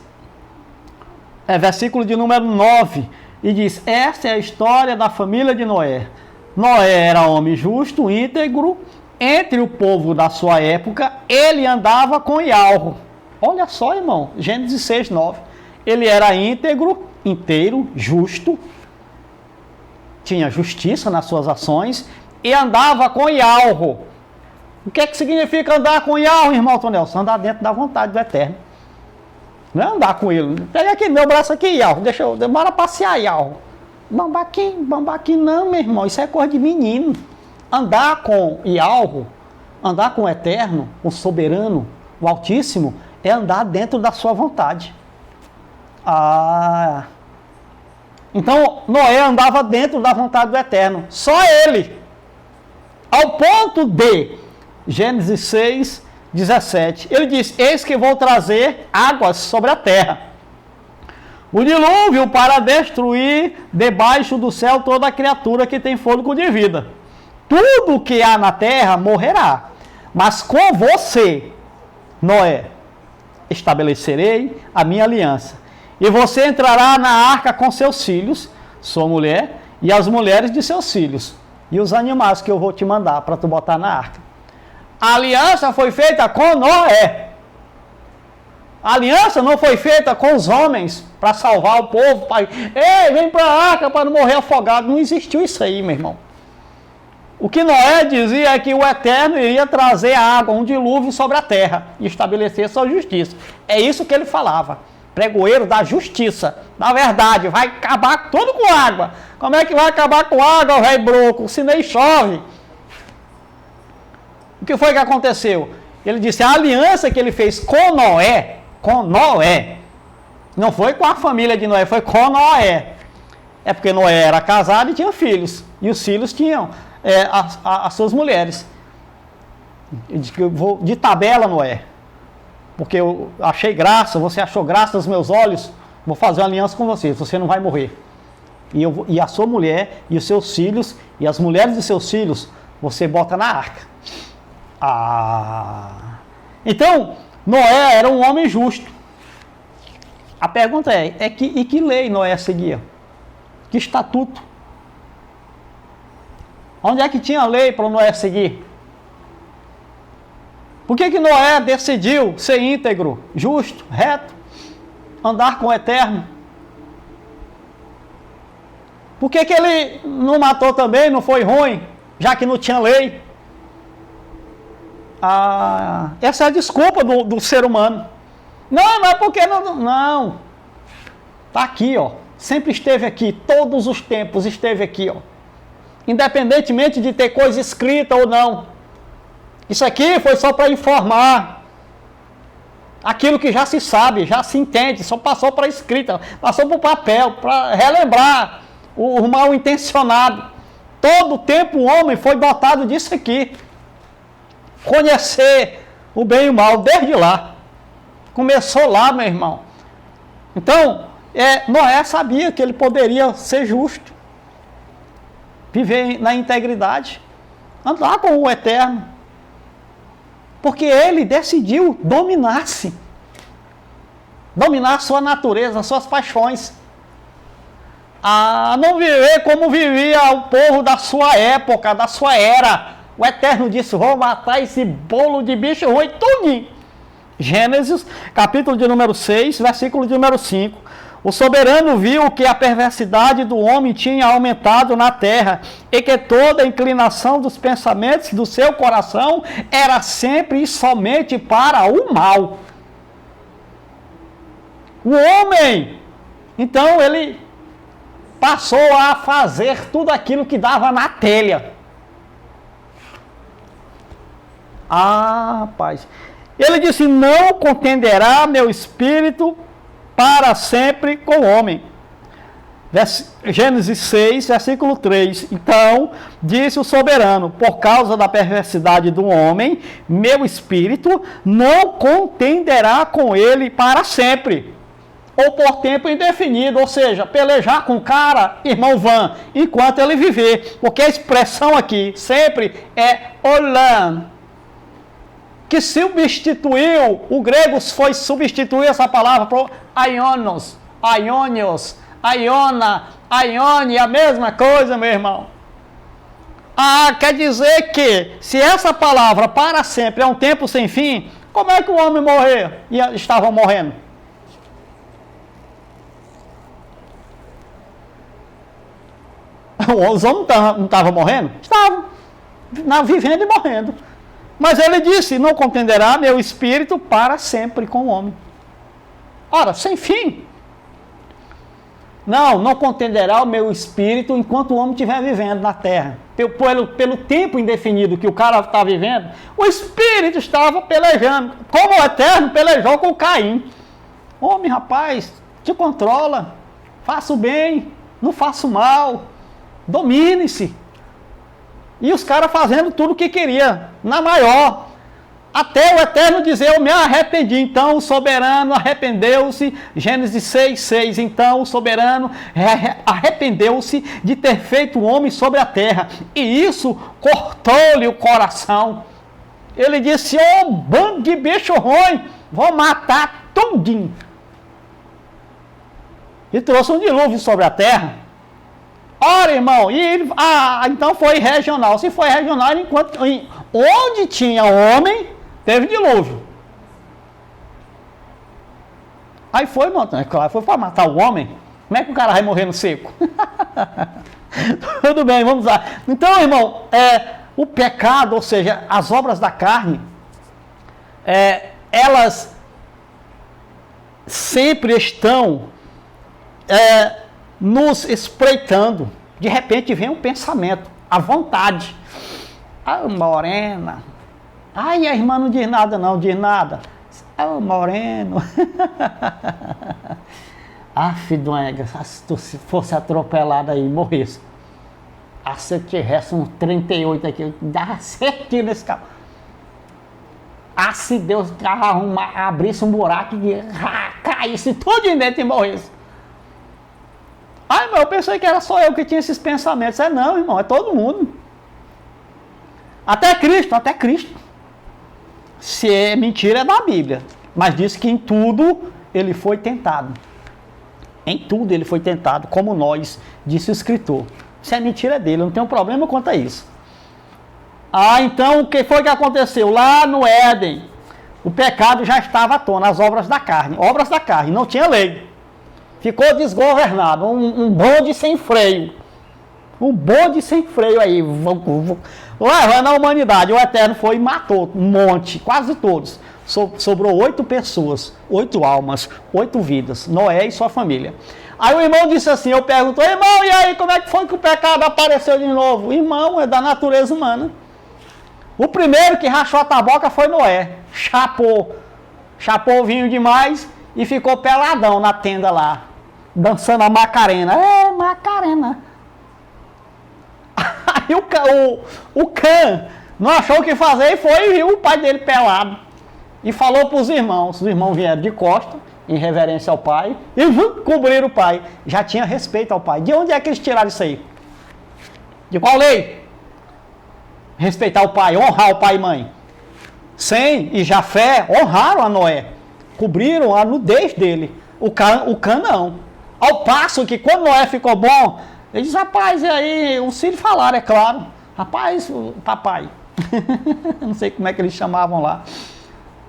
versículo de número 9, e diz: esta é a história da família de Noé. Noé era homem justo, íntegro, entre o povo da sua época, ele andava com Ialro. Olha só, irmão, Gênesis 6, 9. Ele era íntegro, inteiro, justo, tinha justiça nas suas ações e andava com Ialro. O que é que significa andar com Ialro, irmão Tonelson? Andar dentro da vontade do Eterno. Não é andar com ele. Pega aqui, meu braço aqui, Ialro. Bora passear, Ialro. Bambaqui não, meu irmão. Isso é coisa de menino. Andar com Ialro, andar com o Eterno, o Soberano, o Altíssimo, é andar dentro da sua vontade. Então, Noé andava dentro da vontade do Eterno. Só ele. Ao ponto de Gênesis 6, 17. Ele diz: eis que vou trazer águas sobre a terra. O dilúvio para destruir debaixo do céu toda criatura que tem fôlego de vida. Tudo que há na terra morrerá. Mas com você, Noé, estabelecerei a minha aliança. E você entrará na arca com seus filhos, sua mulher, e as mulheres de seus filhos, e os animais que eu vou te mandar para tu botar na arca. A aliança foi feita com Noé. A aliança não foi feita com os homens para salvar o povo. Ei, vem para a arca para não morrer afogado. Não existiu isso aí, meu irmão. O que Noé dizia é que o Eterno iria trazer água, um dilúvio sobre a terra e estabelecer sua justiça. É isso que ele falava. Pregoeiro da justiça, da verdade, vai acabar tudo com água. Como é que vai acabar com água, velho broco, se nem chove? O que foi que aconteceu? Ele disse, a aliança que ele fez com Noé, não foi com a família de Noé, foi com Noé. É porque Noé era casado e tinha filhos. E os filhos tinham as suas mulheres. Eu vou de tabela, Noé. Porque eu achei graça, você achou graça nos meus olhos, vou fazer uma aliança com você não vai morrer. E a sua mulher, e os seus filhos, e as mulheres dos seus filhos, você bota na arca. Então, Noé era um homem justo. A pergunta que lei Noé seguia? Que estatuto? Onde é que tinha lei para Noé seguir? Por que Noé decidiu ser íntegro, justo, reto, andar com o Eterno? Por que ele não matou também, não foi ruim, já que não tinha lei? Essa é a desculpa do ser humano. Não é porque não. Está aqui, ó. Sempre esteve aqui, todos os tempos esteve aqui, ó. Independentemente de ter coisa escrita ou não. Isso aqui foi só para informar aquilo que já se sabe, já se entende, só passou para escrita, passou para o papel, para relembrar o mal intencionado. Todo o tempo o homem foi dotado disso aqui. Conhecer o bem e o mal, desde lá. Começou lá, meu irmão. Então, Noé sabia que ele poderia ser justo, viver na integridade, andar com o Eterno. Porque ele decidiu dominar-se. Dominar sua natureza, suas paixões. Não viver como vivia o povo da sua época, da sua era. O Eterno disse, vou matar esse bolo de bicho ruim, tudinho. Gênesis, capítulo de número 6, versículo de número 5. O soberano viu que a perversidade do homem tinha aumentado na terra e que toda a inclinação dos pensamentos do seu coração era sempre e somente para o mal. O homem, então, ele passou a fazer tudo aquilo que dava na telha. Rapaz. Ele disse, não contenderá meu espírito para sempre com o homem. Gênesis 6, versículo 3. Então, disse o soberano, por causa da perversidade do homem, meu espírito não contenderá com ele para sempre, ou por tempo indefinido, ou seja, pelejar com o cara, irmão Van, enquanto ele viver, porque a expressão aqui sempre é olam, que substituiu, o grego foi substituir essa palavra por aionos, aionios, aiona, aione, a mesma coisa, meu irmão. Quer dizer que, se essa palavra para sempre é um tempo sem fim, como é que o homem morreu e estava morrendo? Os homens não estavam morrendo? Estavam, vivendo e morrendo. Mas ele disse, não contenderá meu espírito para sempre com o homem. Ora, sem fim. Não contenderá o meu espírito enquanto o homem estiver vivendo na terra. Pelo tempo indefinido que o cara está vivendo, o espírito estava pelejando. Como o Eterno pelejou com Caim. Homem, rapaz, te controla. Faça o bem, não faça o mal. Domine-se. E os caras fazendo tudo o que queria, na maior. Até o Eterno dizer, eu me arrependi. Então o soberano arrependeu-se. Gênesis 6, 6. Então o soberano arrependeu-se de ter feito o homem sobre a terra. E isso cortou-lhe o coração. Ele disse, bando de bicho ruim, vou matar tudinho. E trouxe um dilúvio sobre a terra. Ora, irmão, então foi regional. Se foi regional, onde tinha homem, teve dilúvio. Aí foi, claro, foi para matar o homem. Como é que o cara vai morrer no seco? Tudo bem, vamos lá. Então, irmão, o pecado, ou seja, as obras da carne, elas sempre estão nos espreitando. De repente vem um pensamento, a vontade. Morena. A irmã não diz nada, não, diz nada. Moreno. Dona, se tu fosse atropelado aí e morresse. Se eu tivesse um 38 aqui, eu dava certinho nesse carro. Se Deus abrisse um buraco e caísse tudo em dentro e morresse. Irmão, eu pensei que era só eu que tinha esses pensamentos. Não, irmão, é todo mundo. Até Cristo. Se é mentira, é da Bíblia. Mas diz que em tudo ele foi tentado. Em tudo ele foi tentado, como nós, disse o escritor. Se é mentira, é dele, não tem um problema quanto a isso. Então, o que foi que aconteceu? Lá no Éden, o pecado já estava à tona, as obras da carne. Obras da carne, não tinha lei. Ficou desgovernado, um bonde sem freio. Um bonde sem freio aí, levando a humanidade. O Eterno foi e matou um monte, quase todos. Sobrou 8 pessoas, 8 almas, 8 vidas, Noé e sua família. Aí o irmão disse assim, eu pergunto, irmão, e aí, como é que foi que o pecado apareceu de novo? Irmão, é da natureza humana. O primeiro que rachou a taboca foi Noé, chapou o vinho demais e ficou peladão na tenda lá, dançando a Macarena. Macarena. Aí o Cã não achou o que fazer e foi e viu o pai dele pelado. E falou para os irmãos vieram de costa, em reverência ao pai, e cobriram o pai. Já tinha respeito ao pai. De onde é que eles tiraram isso aí? De qual lei? Respeitar o pai, honrar o pai e mãe. Sem e Jafé honraram a Noé, cobriram a nudez dele. O Cã não. Ao passo que quando Noé ficou bom, ele disse, rapaz, e aí, os filhos falaram, é claro. Rapaz, papai. Não sei como é que eles chamavam lá.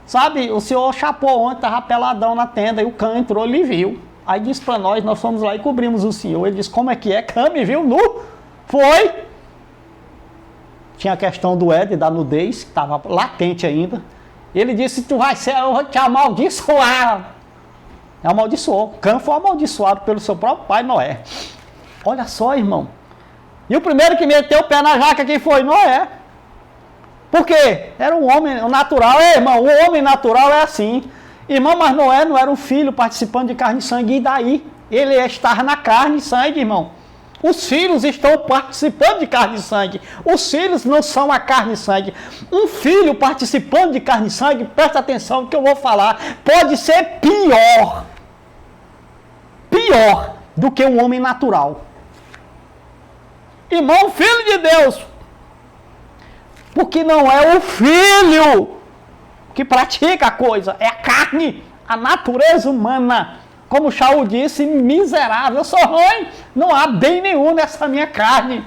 Sabe, o senhor chapou ontem, estava peladão na tenda, e o Cã entrou, ele viu. Aí disse para nós fomos lá e cobrimos o senhor. Ele disse, como é que é? Cã me viu nu? Foi. Tinha a questão do Éden, da nudez, que estava latente ainda. Ele disse, tu vai ser, eu vou te amaldiçoar. Amaldiçoou. Cã foi amaldiçoado pelo seu próprio pai Noé. Olha só, irmão. E o primeiro que meteu o pé na jaca aqui foi Noé. Por quê? Era um homem natural. Irmão, o homem natural é assim. Irmão, mas Noé não era um filho participando de carne e sangue. E daí? Ele estar na carne e sangue, irmão. Os filhos estão participando de carne e sangue. Os filhos não são a carne e sangue. Um filho participando de carne e sangue, presta atenção no que eu vou falar, pode ser pior do que um homem natural. Irmão, filho de Deus, porque não é o filho que pratica a coisa, é a carne, a natureza humana. Como Shaul disse, miserável, eu sou ruim, não há bem nenhum nessa minha carne.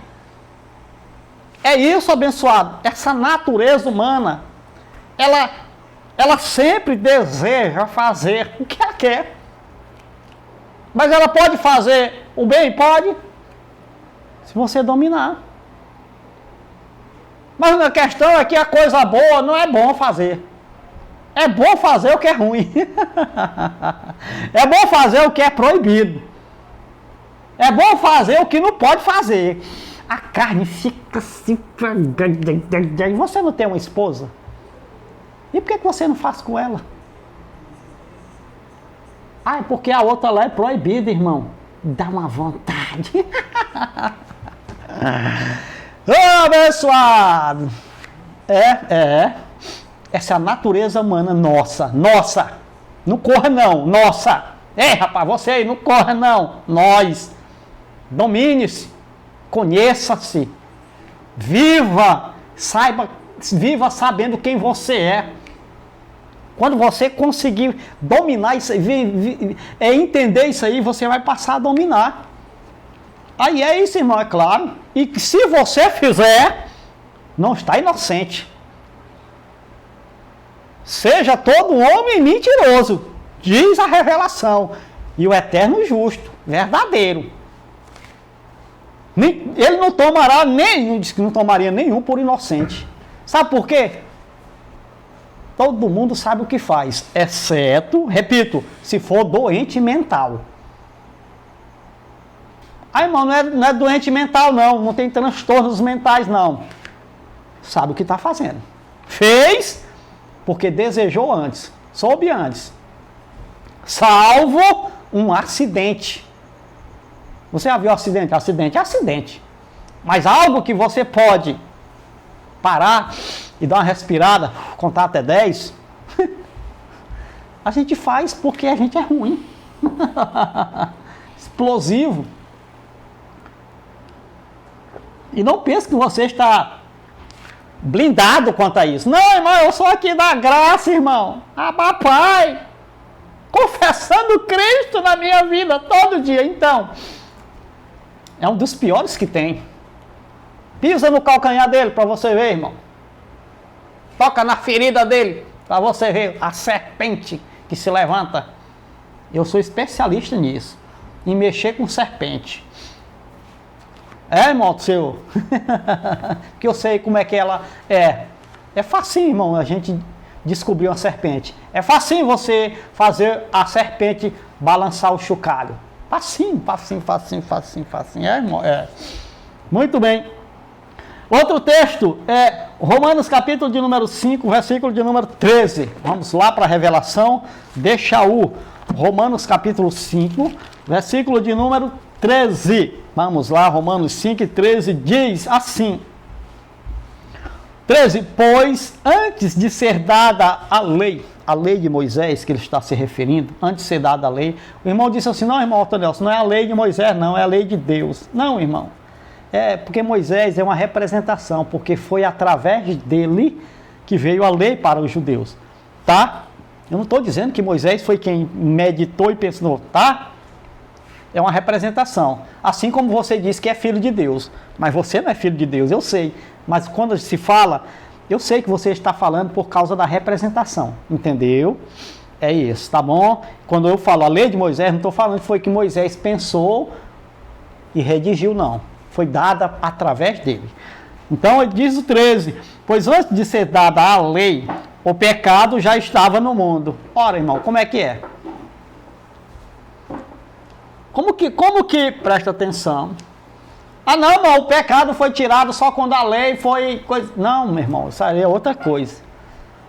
É isso, abençoado, essa natureza humana, ela sempre deseja fazer o que ela quer. Mas ela pode fazer o bem? Pode, se você dominar. Mas a questão é que a coisa boa não é bom fazer. É bom fazer o que é ruim. É bom fazer o que é proibido. É bom fazer o que não pode fazer. A carne fica assim. Você não tem uma esposa? E por que você não faz com ela? É porque a outra lá é proibida, irmão. Dá uma vontade. Abençoado. Essa é a natureza humana nossa. Não corra não, nossa. Rapaz, você aí, não corra não. Nós. Domine-se. Conheça-se. Viva sabendo quem você é. Quando você conseguir dominar isso, entender isso aí, você vai passar a dominar. Aí é isso, irmão, é claro. E se você fizer, não está inocente. Seja todo homem mentiroso, diz a revelação. E o eterno justo, verdadeiro. Ele não tomará nenhum, diz que não tomaria nenhum por inocente. Sabe por quê? Todo mundo sabe o que faz, exceto, repito, se for doente mental. Irmão, não é doente mental não tem transtornos mentais não. Sabe o que está fazendo. Fez porque desejou antes, soube antes. Salvo um acidente. Você já viu acidente? Acidente é acidente. Mas algo que você pode parar e dar uma respirada, contar até 10, a gente faz porque a gente é ruim. Explosivo. E não pense que você está blindado quanto a isso. Não, irmão, eu sou aqui da graça, irmão. Ah, papai, confessando Cristo na minha vida todo dia. Então, é um dos piores que tem. Pisa no calcanhar dele para você ver, irmão. Toca na ferida dele para você ver a serpente que se levanta. Eu sou especialista nisso, em mexer com serpente. É, irmão, seu. Que eu sei como é que ela é. É facinho, irmão, a gente descobrir uma serpente. É facinho você fazer a serpente balançar o chocalho. Facinho. É, irmão, é. Muito bem. Outro texto é Romanos capítulo de número 5, versículo de número 13. Vamos lá para a revelação de Shaul. Romanos capítulo 5, versículo de número 13. Vamos lá, Romanos 5, 13 diz assim. 13, pois antes de ser dada a lei de Moisés, que ele está se referindo, antes de ser dada a lei, o irmão disse assim, não, irmão Nelson, não é a lei de Moisés, não, é a lei de Deus. Não, irmão, é porque Moisés é uma representação, porque foi através dele que veio a lei para os judeus, tá? Eu não estou dizendo que Moisés foi quem meditou e pensou, tá? É uma representação. Assim como você diz que é filho de Deus. Mas você não é filho de Deus, eu sei. Mas quando se fala, eu sei que você está falando por causa da representação. Entendeu? É isso, tá bom? Quando eu falo a lei de Moisés, não estou falando que foi que Moisés pensou e redigiu, não. Foi dada através dele. Então, ele diz o 13. Pois antes de ser dada a lei, o pecado já estava no mundo. Ora, irmão, como é que é? Como que, presta atenção, ah não, irmão, o pecado foi tirado só quando a lei foi coisa. Não, meu irmão, isso aí é outra coisa.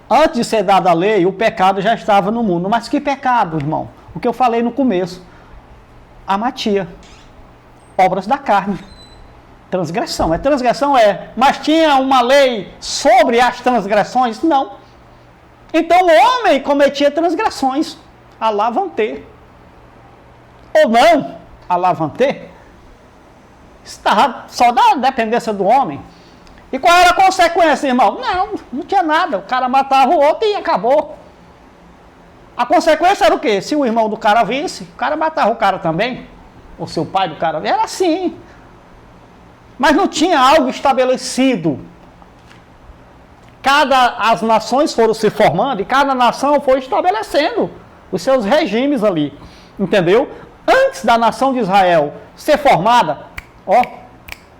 Antes de ser dada a lei, o pecado já estava no mundo. Mas que pecado, irmão? O que eu falei no começo. Amatia. Obras da carne. Transgressão. Transgressão mas tinha uma lei sobre as transgressões? Não. Então o homem cometia transgressões. Alá vão ter. Ou não, Alá vão ter. Estava só da dependência do homem. E qual era a consequência, irmão? Não tinha nada. O cara matava o outro e acabou. A consequência era o quê? Se o irmão do cara visse, o cara matava o cara também. Ou se o pai do cara visse. Era assim. Mas não tinha algo estabelecido. As nações foram se formando e cada nação foi estabelecendo os seus regimes ali. Entendeu? Antes da nação de Israel ser formada,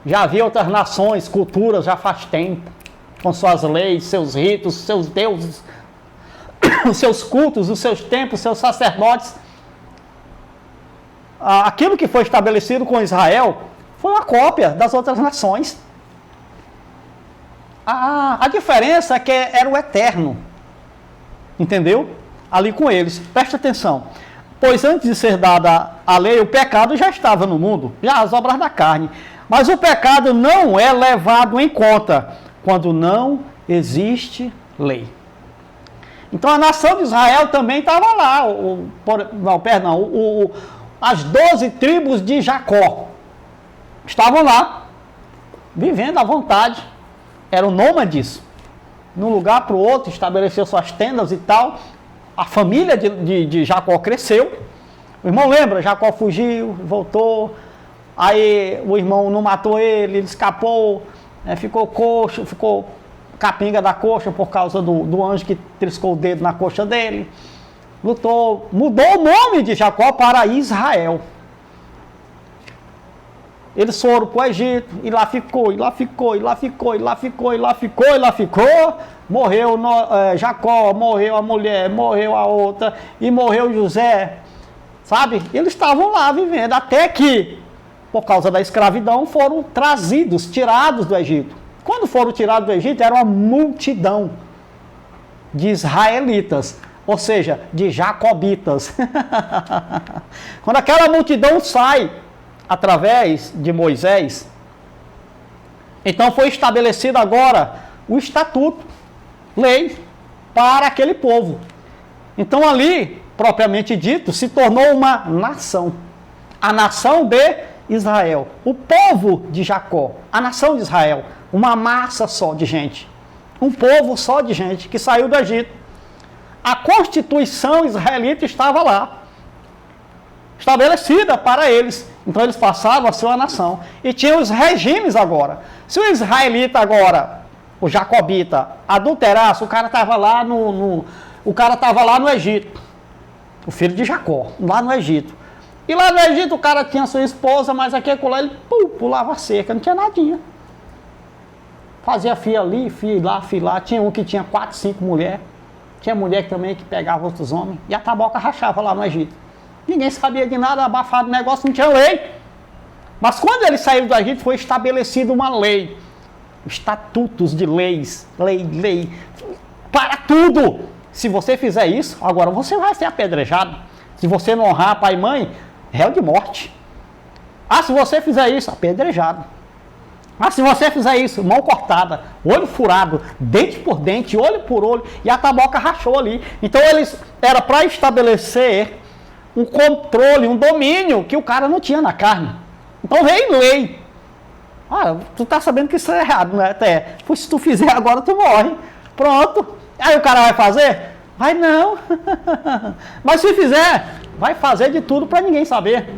já havia outras nações, culturas já faz tempo, com suas leis, seus ritos, seus deuses, os seus cultos, os seus templos, os seus sacerdotes. Aquilo que foi estabelecido com Israel foi uma cópia das outras nações. A diferença é que era o eterno, entendeu? Ali com eles, presta atenção. Pois antes de ser dada a lei, o pecado já estava no mundo, já as obras da carne. Mas o pecado não é levado em conta quando não existe lei. Então a nação de Israel também estava lá, as 12 tribos de Jacó estavam lá, vivendo à vontade, eram nômades, de um lugar para o outro, estabeleceu suas tendas e tal. A família de Jacó cresceu. O irmão lembra? Jacó fugiu, voltou. Aí o irmão não matou ele escapou, ficou coxo, ficou capinga da coxa por causa do anjo que triscou o dedo na coxa dele. Lutou, mudou o nome de Jacó para Israel. Eles foram para o Egito, e lá ficou. Morreu Jacó, morreu a mulher, morreu a outra, e morreu José. Sabe? Eles estavam lá vivendo, até que, por causa da escravidão, foram tirados do Egito. Quando foram tirados do Egito, era uma multidão de israelitas. ou seja, de jacobitas. Quando aquela multidão sai através de Moisés, então foi estabelecido agora o estatuto, lei, para aquele povo. Então ali, propriamente dito, se tornou uma nação. A nação de Israel. O povo de Jacó. A nação de Israel. Uma massa só de gente. Um povo só de gente que saiu do Egito. A constituição israelita estava lá. Estabelecida para eles. Então eles passavam a ser uma nação. E tinha os regimes agora. Se o israelita agora, o jacobita, adulterasse, o cara estava lá no Egito. O filho de Jacó, lá no Egito. E lá no Egito o cara tinha sua esposa, mas aqui lá ele pulava a cerca, não tinha nadinha. Fazia fia ali, fia lá. Tinha um que tinha 4, 5 mulheres. Tinha mulher também que pegava outros homens. E a taboca rachava lá no Egito. Ninguém sabia de nada, abafado o negócio, não tinha lei. Mas quando eles saíram do Egito, foi estabelecida uma lei. Estatutos de leis. Lei. Para tudo. Se você fizer isso, agora você vai ser apedrejado. Se você não honrar pai e mãe, réu de morte. Ah, se você fizer isso, apedrejado. Ah, se você fizer isso, mão cortada, olho furado, dente por dente, olho por olho, e a taboca rachou ali. Então era para estabelecer um controle, um domínio que o cara não tinha na carne. Então veio lei. Ah, tu tá sabendo que isso é errado, né? Até, se tu fizer agora, tu morre. Pronto. Aí o cara vai fazer? Vai não. Mas se fizer, vai fazer de tudo para ninguém saber.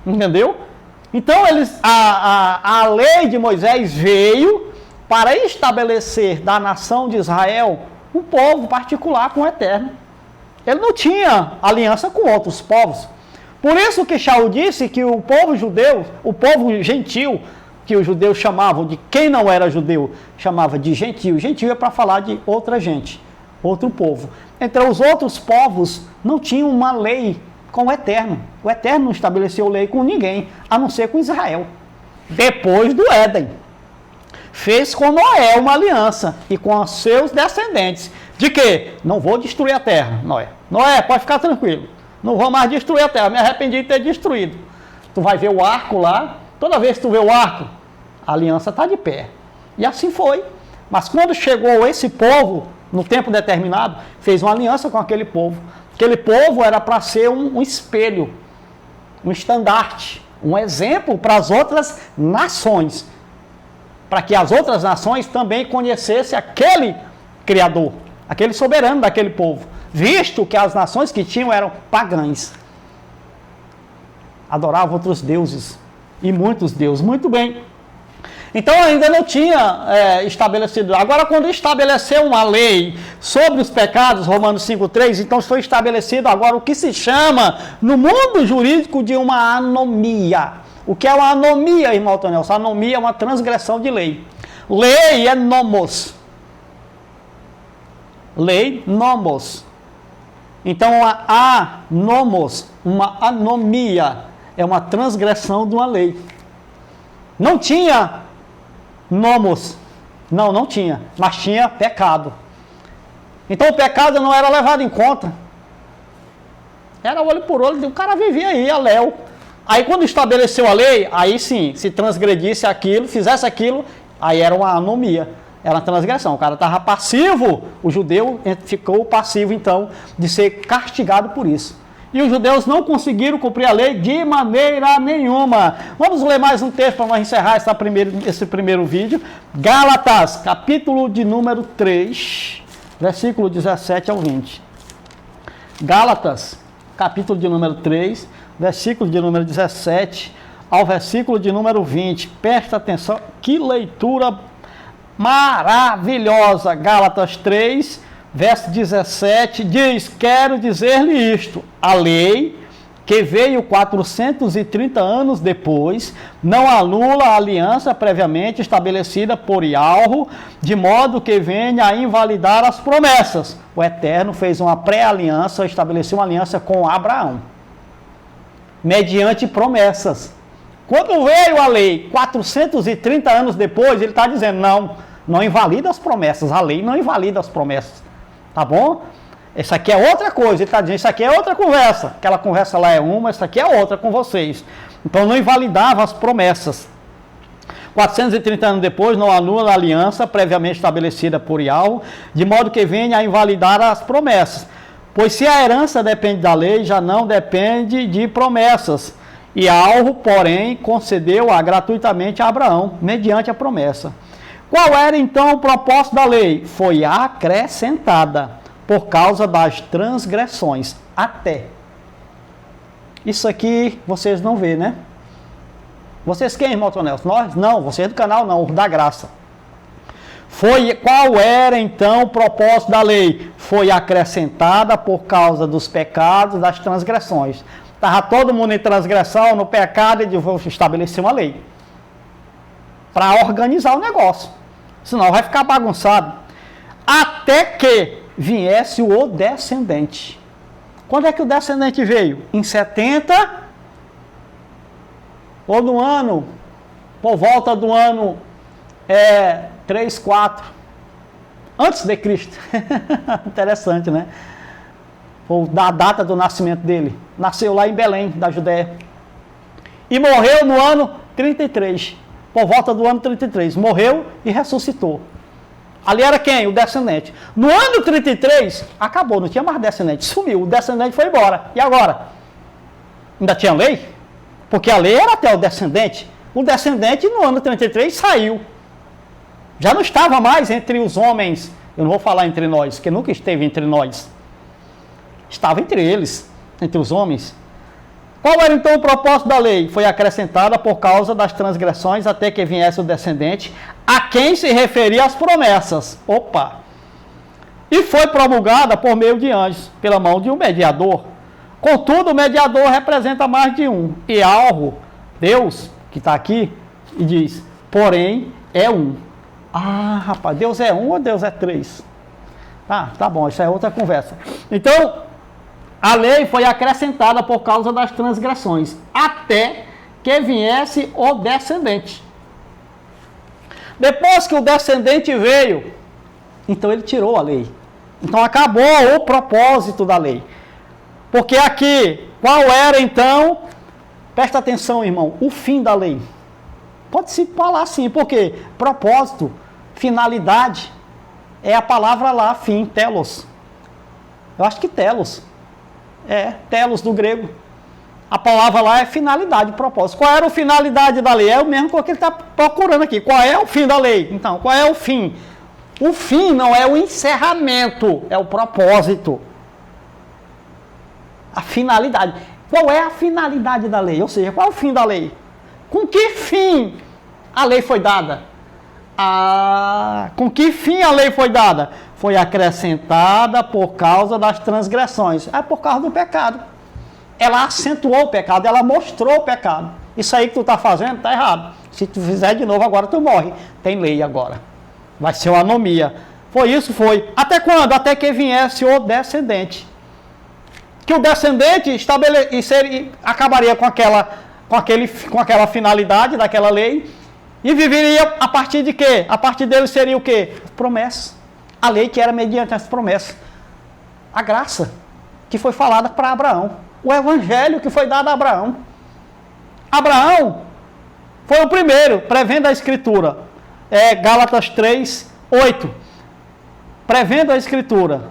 Entendeu? Então a lei de Moisés veio para estabelecer da nação de Israel um povo particular com o Eterno. Ele não tinha aliança com outros povos. Por isso que Shaul disse que o povo judeu, o povo gentil, que os judeus chamavam de quem não era judeu, chamava de gentil. Gentil é para falar de outra gente, outro povo. Então os outros povos não tinham uma lei com o Eterno. O Eterno não estabeleceu lei com ninguém, a não ser com Israel. Depois do Éden. Fez com Noé uma aliança e com os seus descendentes. De que? Não vou destruir a terra, Noé. Noé, pode ficar tranquilo. Não vou mais destruir a terra. Me arrependi de ter destruído. Tu vai ver o arco lá. Toda vez que tu vê o arco, a aliança está de pé. E assim foi. Mas quando chegou esse povo, no tempo determinado, fez uma aliança com aquele povo. Aquele povo era para ser um espelho, um estandarte, um exemplo para as outras nações. Para que as outras nações também conhecessem aquele Criador, aquele soberano daquele povo. Visto que as nações que tinham eram pagãs. Adoravam outros deuses. E muitos deuses. Muito bem. Então ainda não tinha estabelecido. Agora quando estabeleceu uma lei sobre os pecados, Romanos 5,3, então foi estabelecido agora o que se chama no mundo jurídico de uma anomia. O que é uma anomia, irmão Tonel? Anomia é uma transgressão de lei. Lei é nomos. Lei, nomos. Então a nomos, uma anomia, é uma transgressão de uma lei. Não tinha nomos. Não tinha. Mas tinha pecado. Então o pecado não era levado em conta. Era olho por olho. O cara vivia aí, a léu. Aí quando estabeleceu a lei, aí sim, se transgredisse aquilo, fizesse aquilo, aí era uma anomia. Era uma transgressão. O cara estava passivo, o judeu ficou passivo então de ser castigado por isso. E os judeus não conseguiram cumprir a lei de maneira nenhuma. Vamos ler mais um texto para nós encerrar esse primeiro vídeo. Gálatas, capítulo de número 3, versículo 17 ao 20. Gálatas, capítulo de número 3, versículo de número 17 ao versículo de número 20. Presta atenção, que leitura maravilhosa. Gálatas 3, verso 17, diz: quero dizer-lhe isto, a lei, que veio 430 anos depois, não anula a aliança previamente estabelecida por Yahweh, de modo que venha a invalidar as promessas. O Eterno fez uma pré-aliança, estabeleceu uma aliança com Abraão, mediante promessas. Quando veio a lei, 430 anos depois, ele está dizendo, não invalida as promessas, a lei não invalida as promessas. Tá bom? Isso aqui é outra coisa. Ele está dizendo, isso aqui é outra conversa. Aquela conversa lá é uma, isso aqui é outra com vocês. Então não invalidava as promessas. 430 anos depois, não anula a aliança previamente estabelecida por Yahweh, de modo que venha a invalidar as promessas. Pois se a herança depende da lei, já não depende de promessas. E Yahweh, porém, concedeu-a gratuitamente a Abraão, mediante a promessa. Qual era então o propósito da lei? Foi acrescentada por causa das transgressões. Até. Isso aqui vocês não vê, né? Vocês quem, irmão Tonelson? Nós? Não, vocês do canal não, da graça. Qual era então o propósito da lei? Foi acrescentada por causa dos pecados, das transgressões. Estava todo mundo em transgressão, no pecado, e vou estabelecer uma lei. Para organizar o negócio. Senão vai ficar bagunçado. Até que viesse o descendente. Quando é que o descendente veio? Em 70? Ou no ano, por volta do ano 3, 4, antes de Cristo. Interessante, né? Ou da data do nascimento dele. Nasceu lá em Belém, da Judéia. E morreu no ano 33. Por volta do ano 33. Morreu e ressuscitou. Ali era quem? O descendente. No ano 33, acabou, não tinha mais descendente. Sumiu, o descendente foi embora. E agora? Ainda tinha lei? Porque a lei era até o descendente. O descendente, no ano 33, saiu. Já não estava mais entre os homens. Eu não vou falar entre nós, que nunca esteve entre nós. Estava entre eles, entre os homens. Qual era então o propósito da lei? Foi acrescentada por causa das transgressões até que viesse o descendente, a quem se referia as promessas. Opa! E foi promulgada por meio de anjos, pela mão de um mediador. Contudo, o mediador representa mais de um. E algo, Deus, que está aqui, e diz, porém, é um. Ah, rapaz, Deus é um ou Deus é três? Tá bom, isso é outra conversa. Então, a lei foi acrescentada por causa das transgressões, até que viesse o descendente. Depois que o descendente veio, então ele tirou a lei. Então acabou o propósito da lei. Porque aqui, qual era então, presta atenção, irmão, o fim da lei? Pode-se falar assim, porque propósito, finalidade, é a palavra lá, fim, telos. Eu acho que telos. Telos do grego. A palavra lá é finalidade, propósito. Qual era a finalidade da lei? É o mesmo que ele está procurando aqui. Qual é o fim da lei? Então, qual é o fim? O fim não é o encerramento, é o propósito. A finalidade. Qual é a finalidade da lei? Ou seja, qual é o fim da lei? Com que fim a lei foi dada? Com que fim a lei foi dada? Foi acrescentada por causa das transgressões. É por causa do pecado. Ela acentuou o pecado, ela mostrou o pecado. Isso aí que tu está fazendo está errado. Se tu fizer de novo agora, tu morre. Tem lei agora. Vai ser uma anomia. Foi isso? Foi. Até quando? Até que viesse o descendente. Que o descendente acabaria com aquela finalidade daquela lei e viveria a partir de quê? A partir dele seria o quê? Promessas. A lei que era mediante as promessas. A graça que foi falada para Abraão. O evangelho que foi dado a Abraão. Abraão foi o primeiro, prevendo a escritura. Gálatas 3, 8. Prevendo a escritura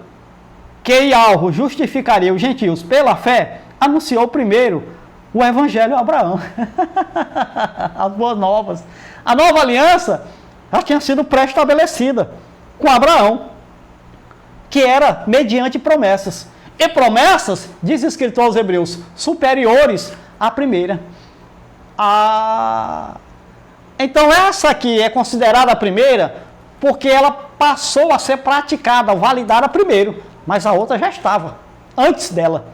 que Yahweh justificaria os gentios pela fé, anunciou primeiro o evangelho a Abraão. As boas novas. A nova aliança já tinha sido pré-estabelecida com Abraão, que era mediante promessas. E promessas, diz o escritor aos Hebreus, superiores à primeira. Então essa aqui é considerada a primeira porque ela passou a ser praticada, validada primeiro. Mas a outra já estava, antes dela.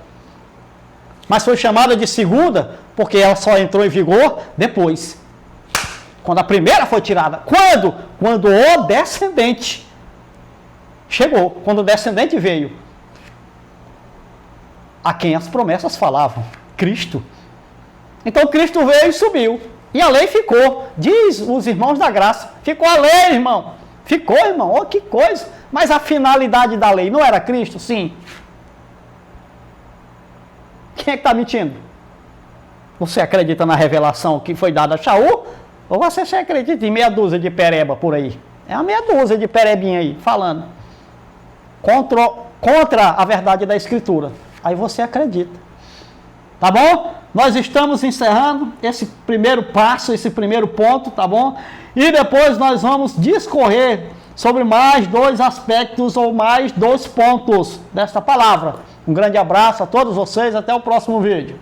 Mas foi chamada de segunda, porque ela só entrou em vigor depois. Quando a primeira foi tirada. Quando? Quando o descendente chegou. Quando o descendente veio. A quem as promessas falavam. Cristo. Então Cristo veio e subiu. E a lei ficou. Diz os irmãos da graça. Ficou a lei, irmão. Ficou, irmão. Oh, que coisa. Mas a finalidade da lei não era Cristo? Sim. quem é que está mentindo? Você acredita na revelação que foi dada a Shaul? Ou você se acredita em meia dúzia de pereba por aí? É uma meia dúzia de perebinha aí, falando contra a verdade da Escritura. Aí você acredita. Tá bom? Nós estamos encerrando esse primeiro passo, esse primeiro ponto, tá bom? E depois nós vamos discorrer sobre mais 2 aspectos ou mais 2 pontos desta palavra. Um grande abraço a todos vocês, até o próximo vídeo.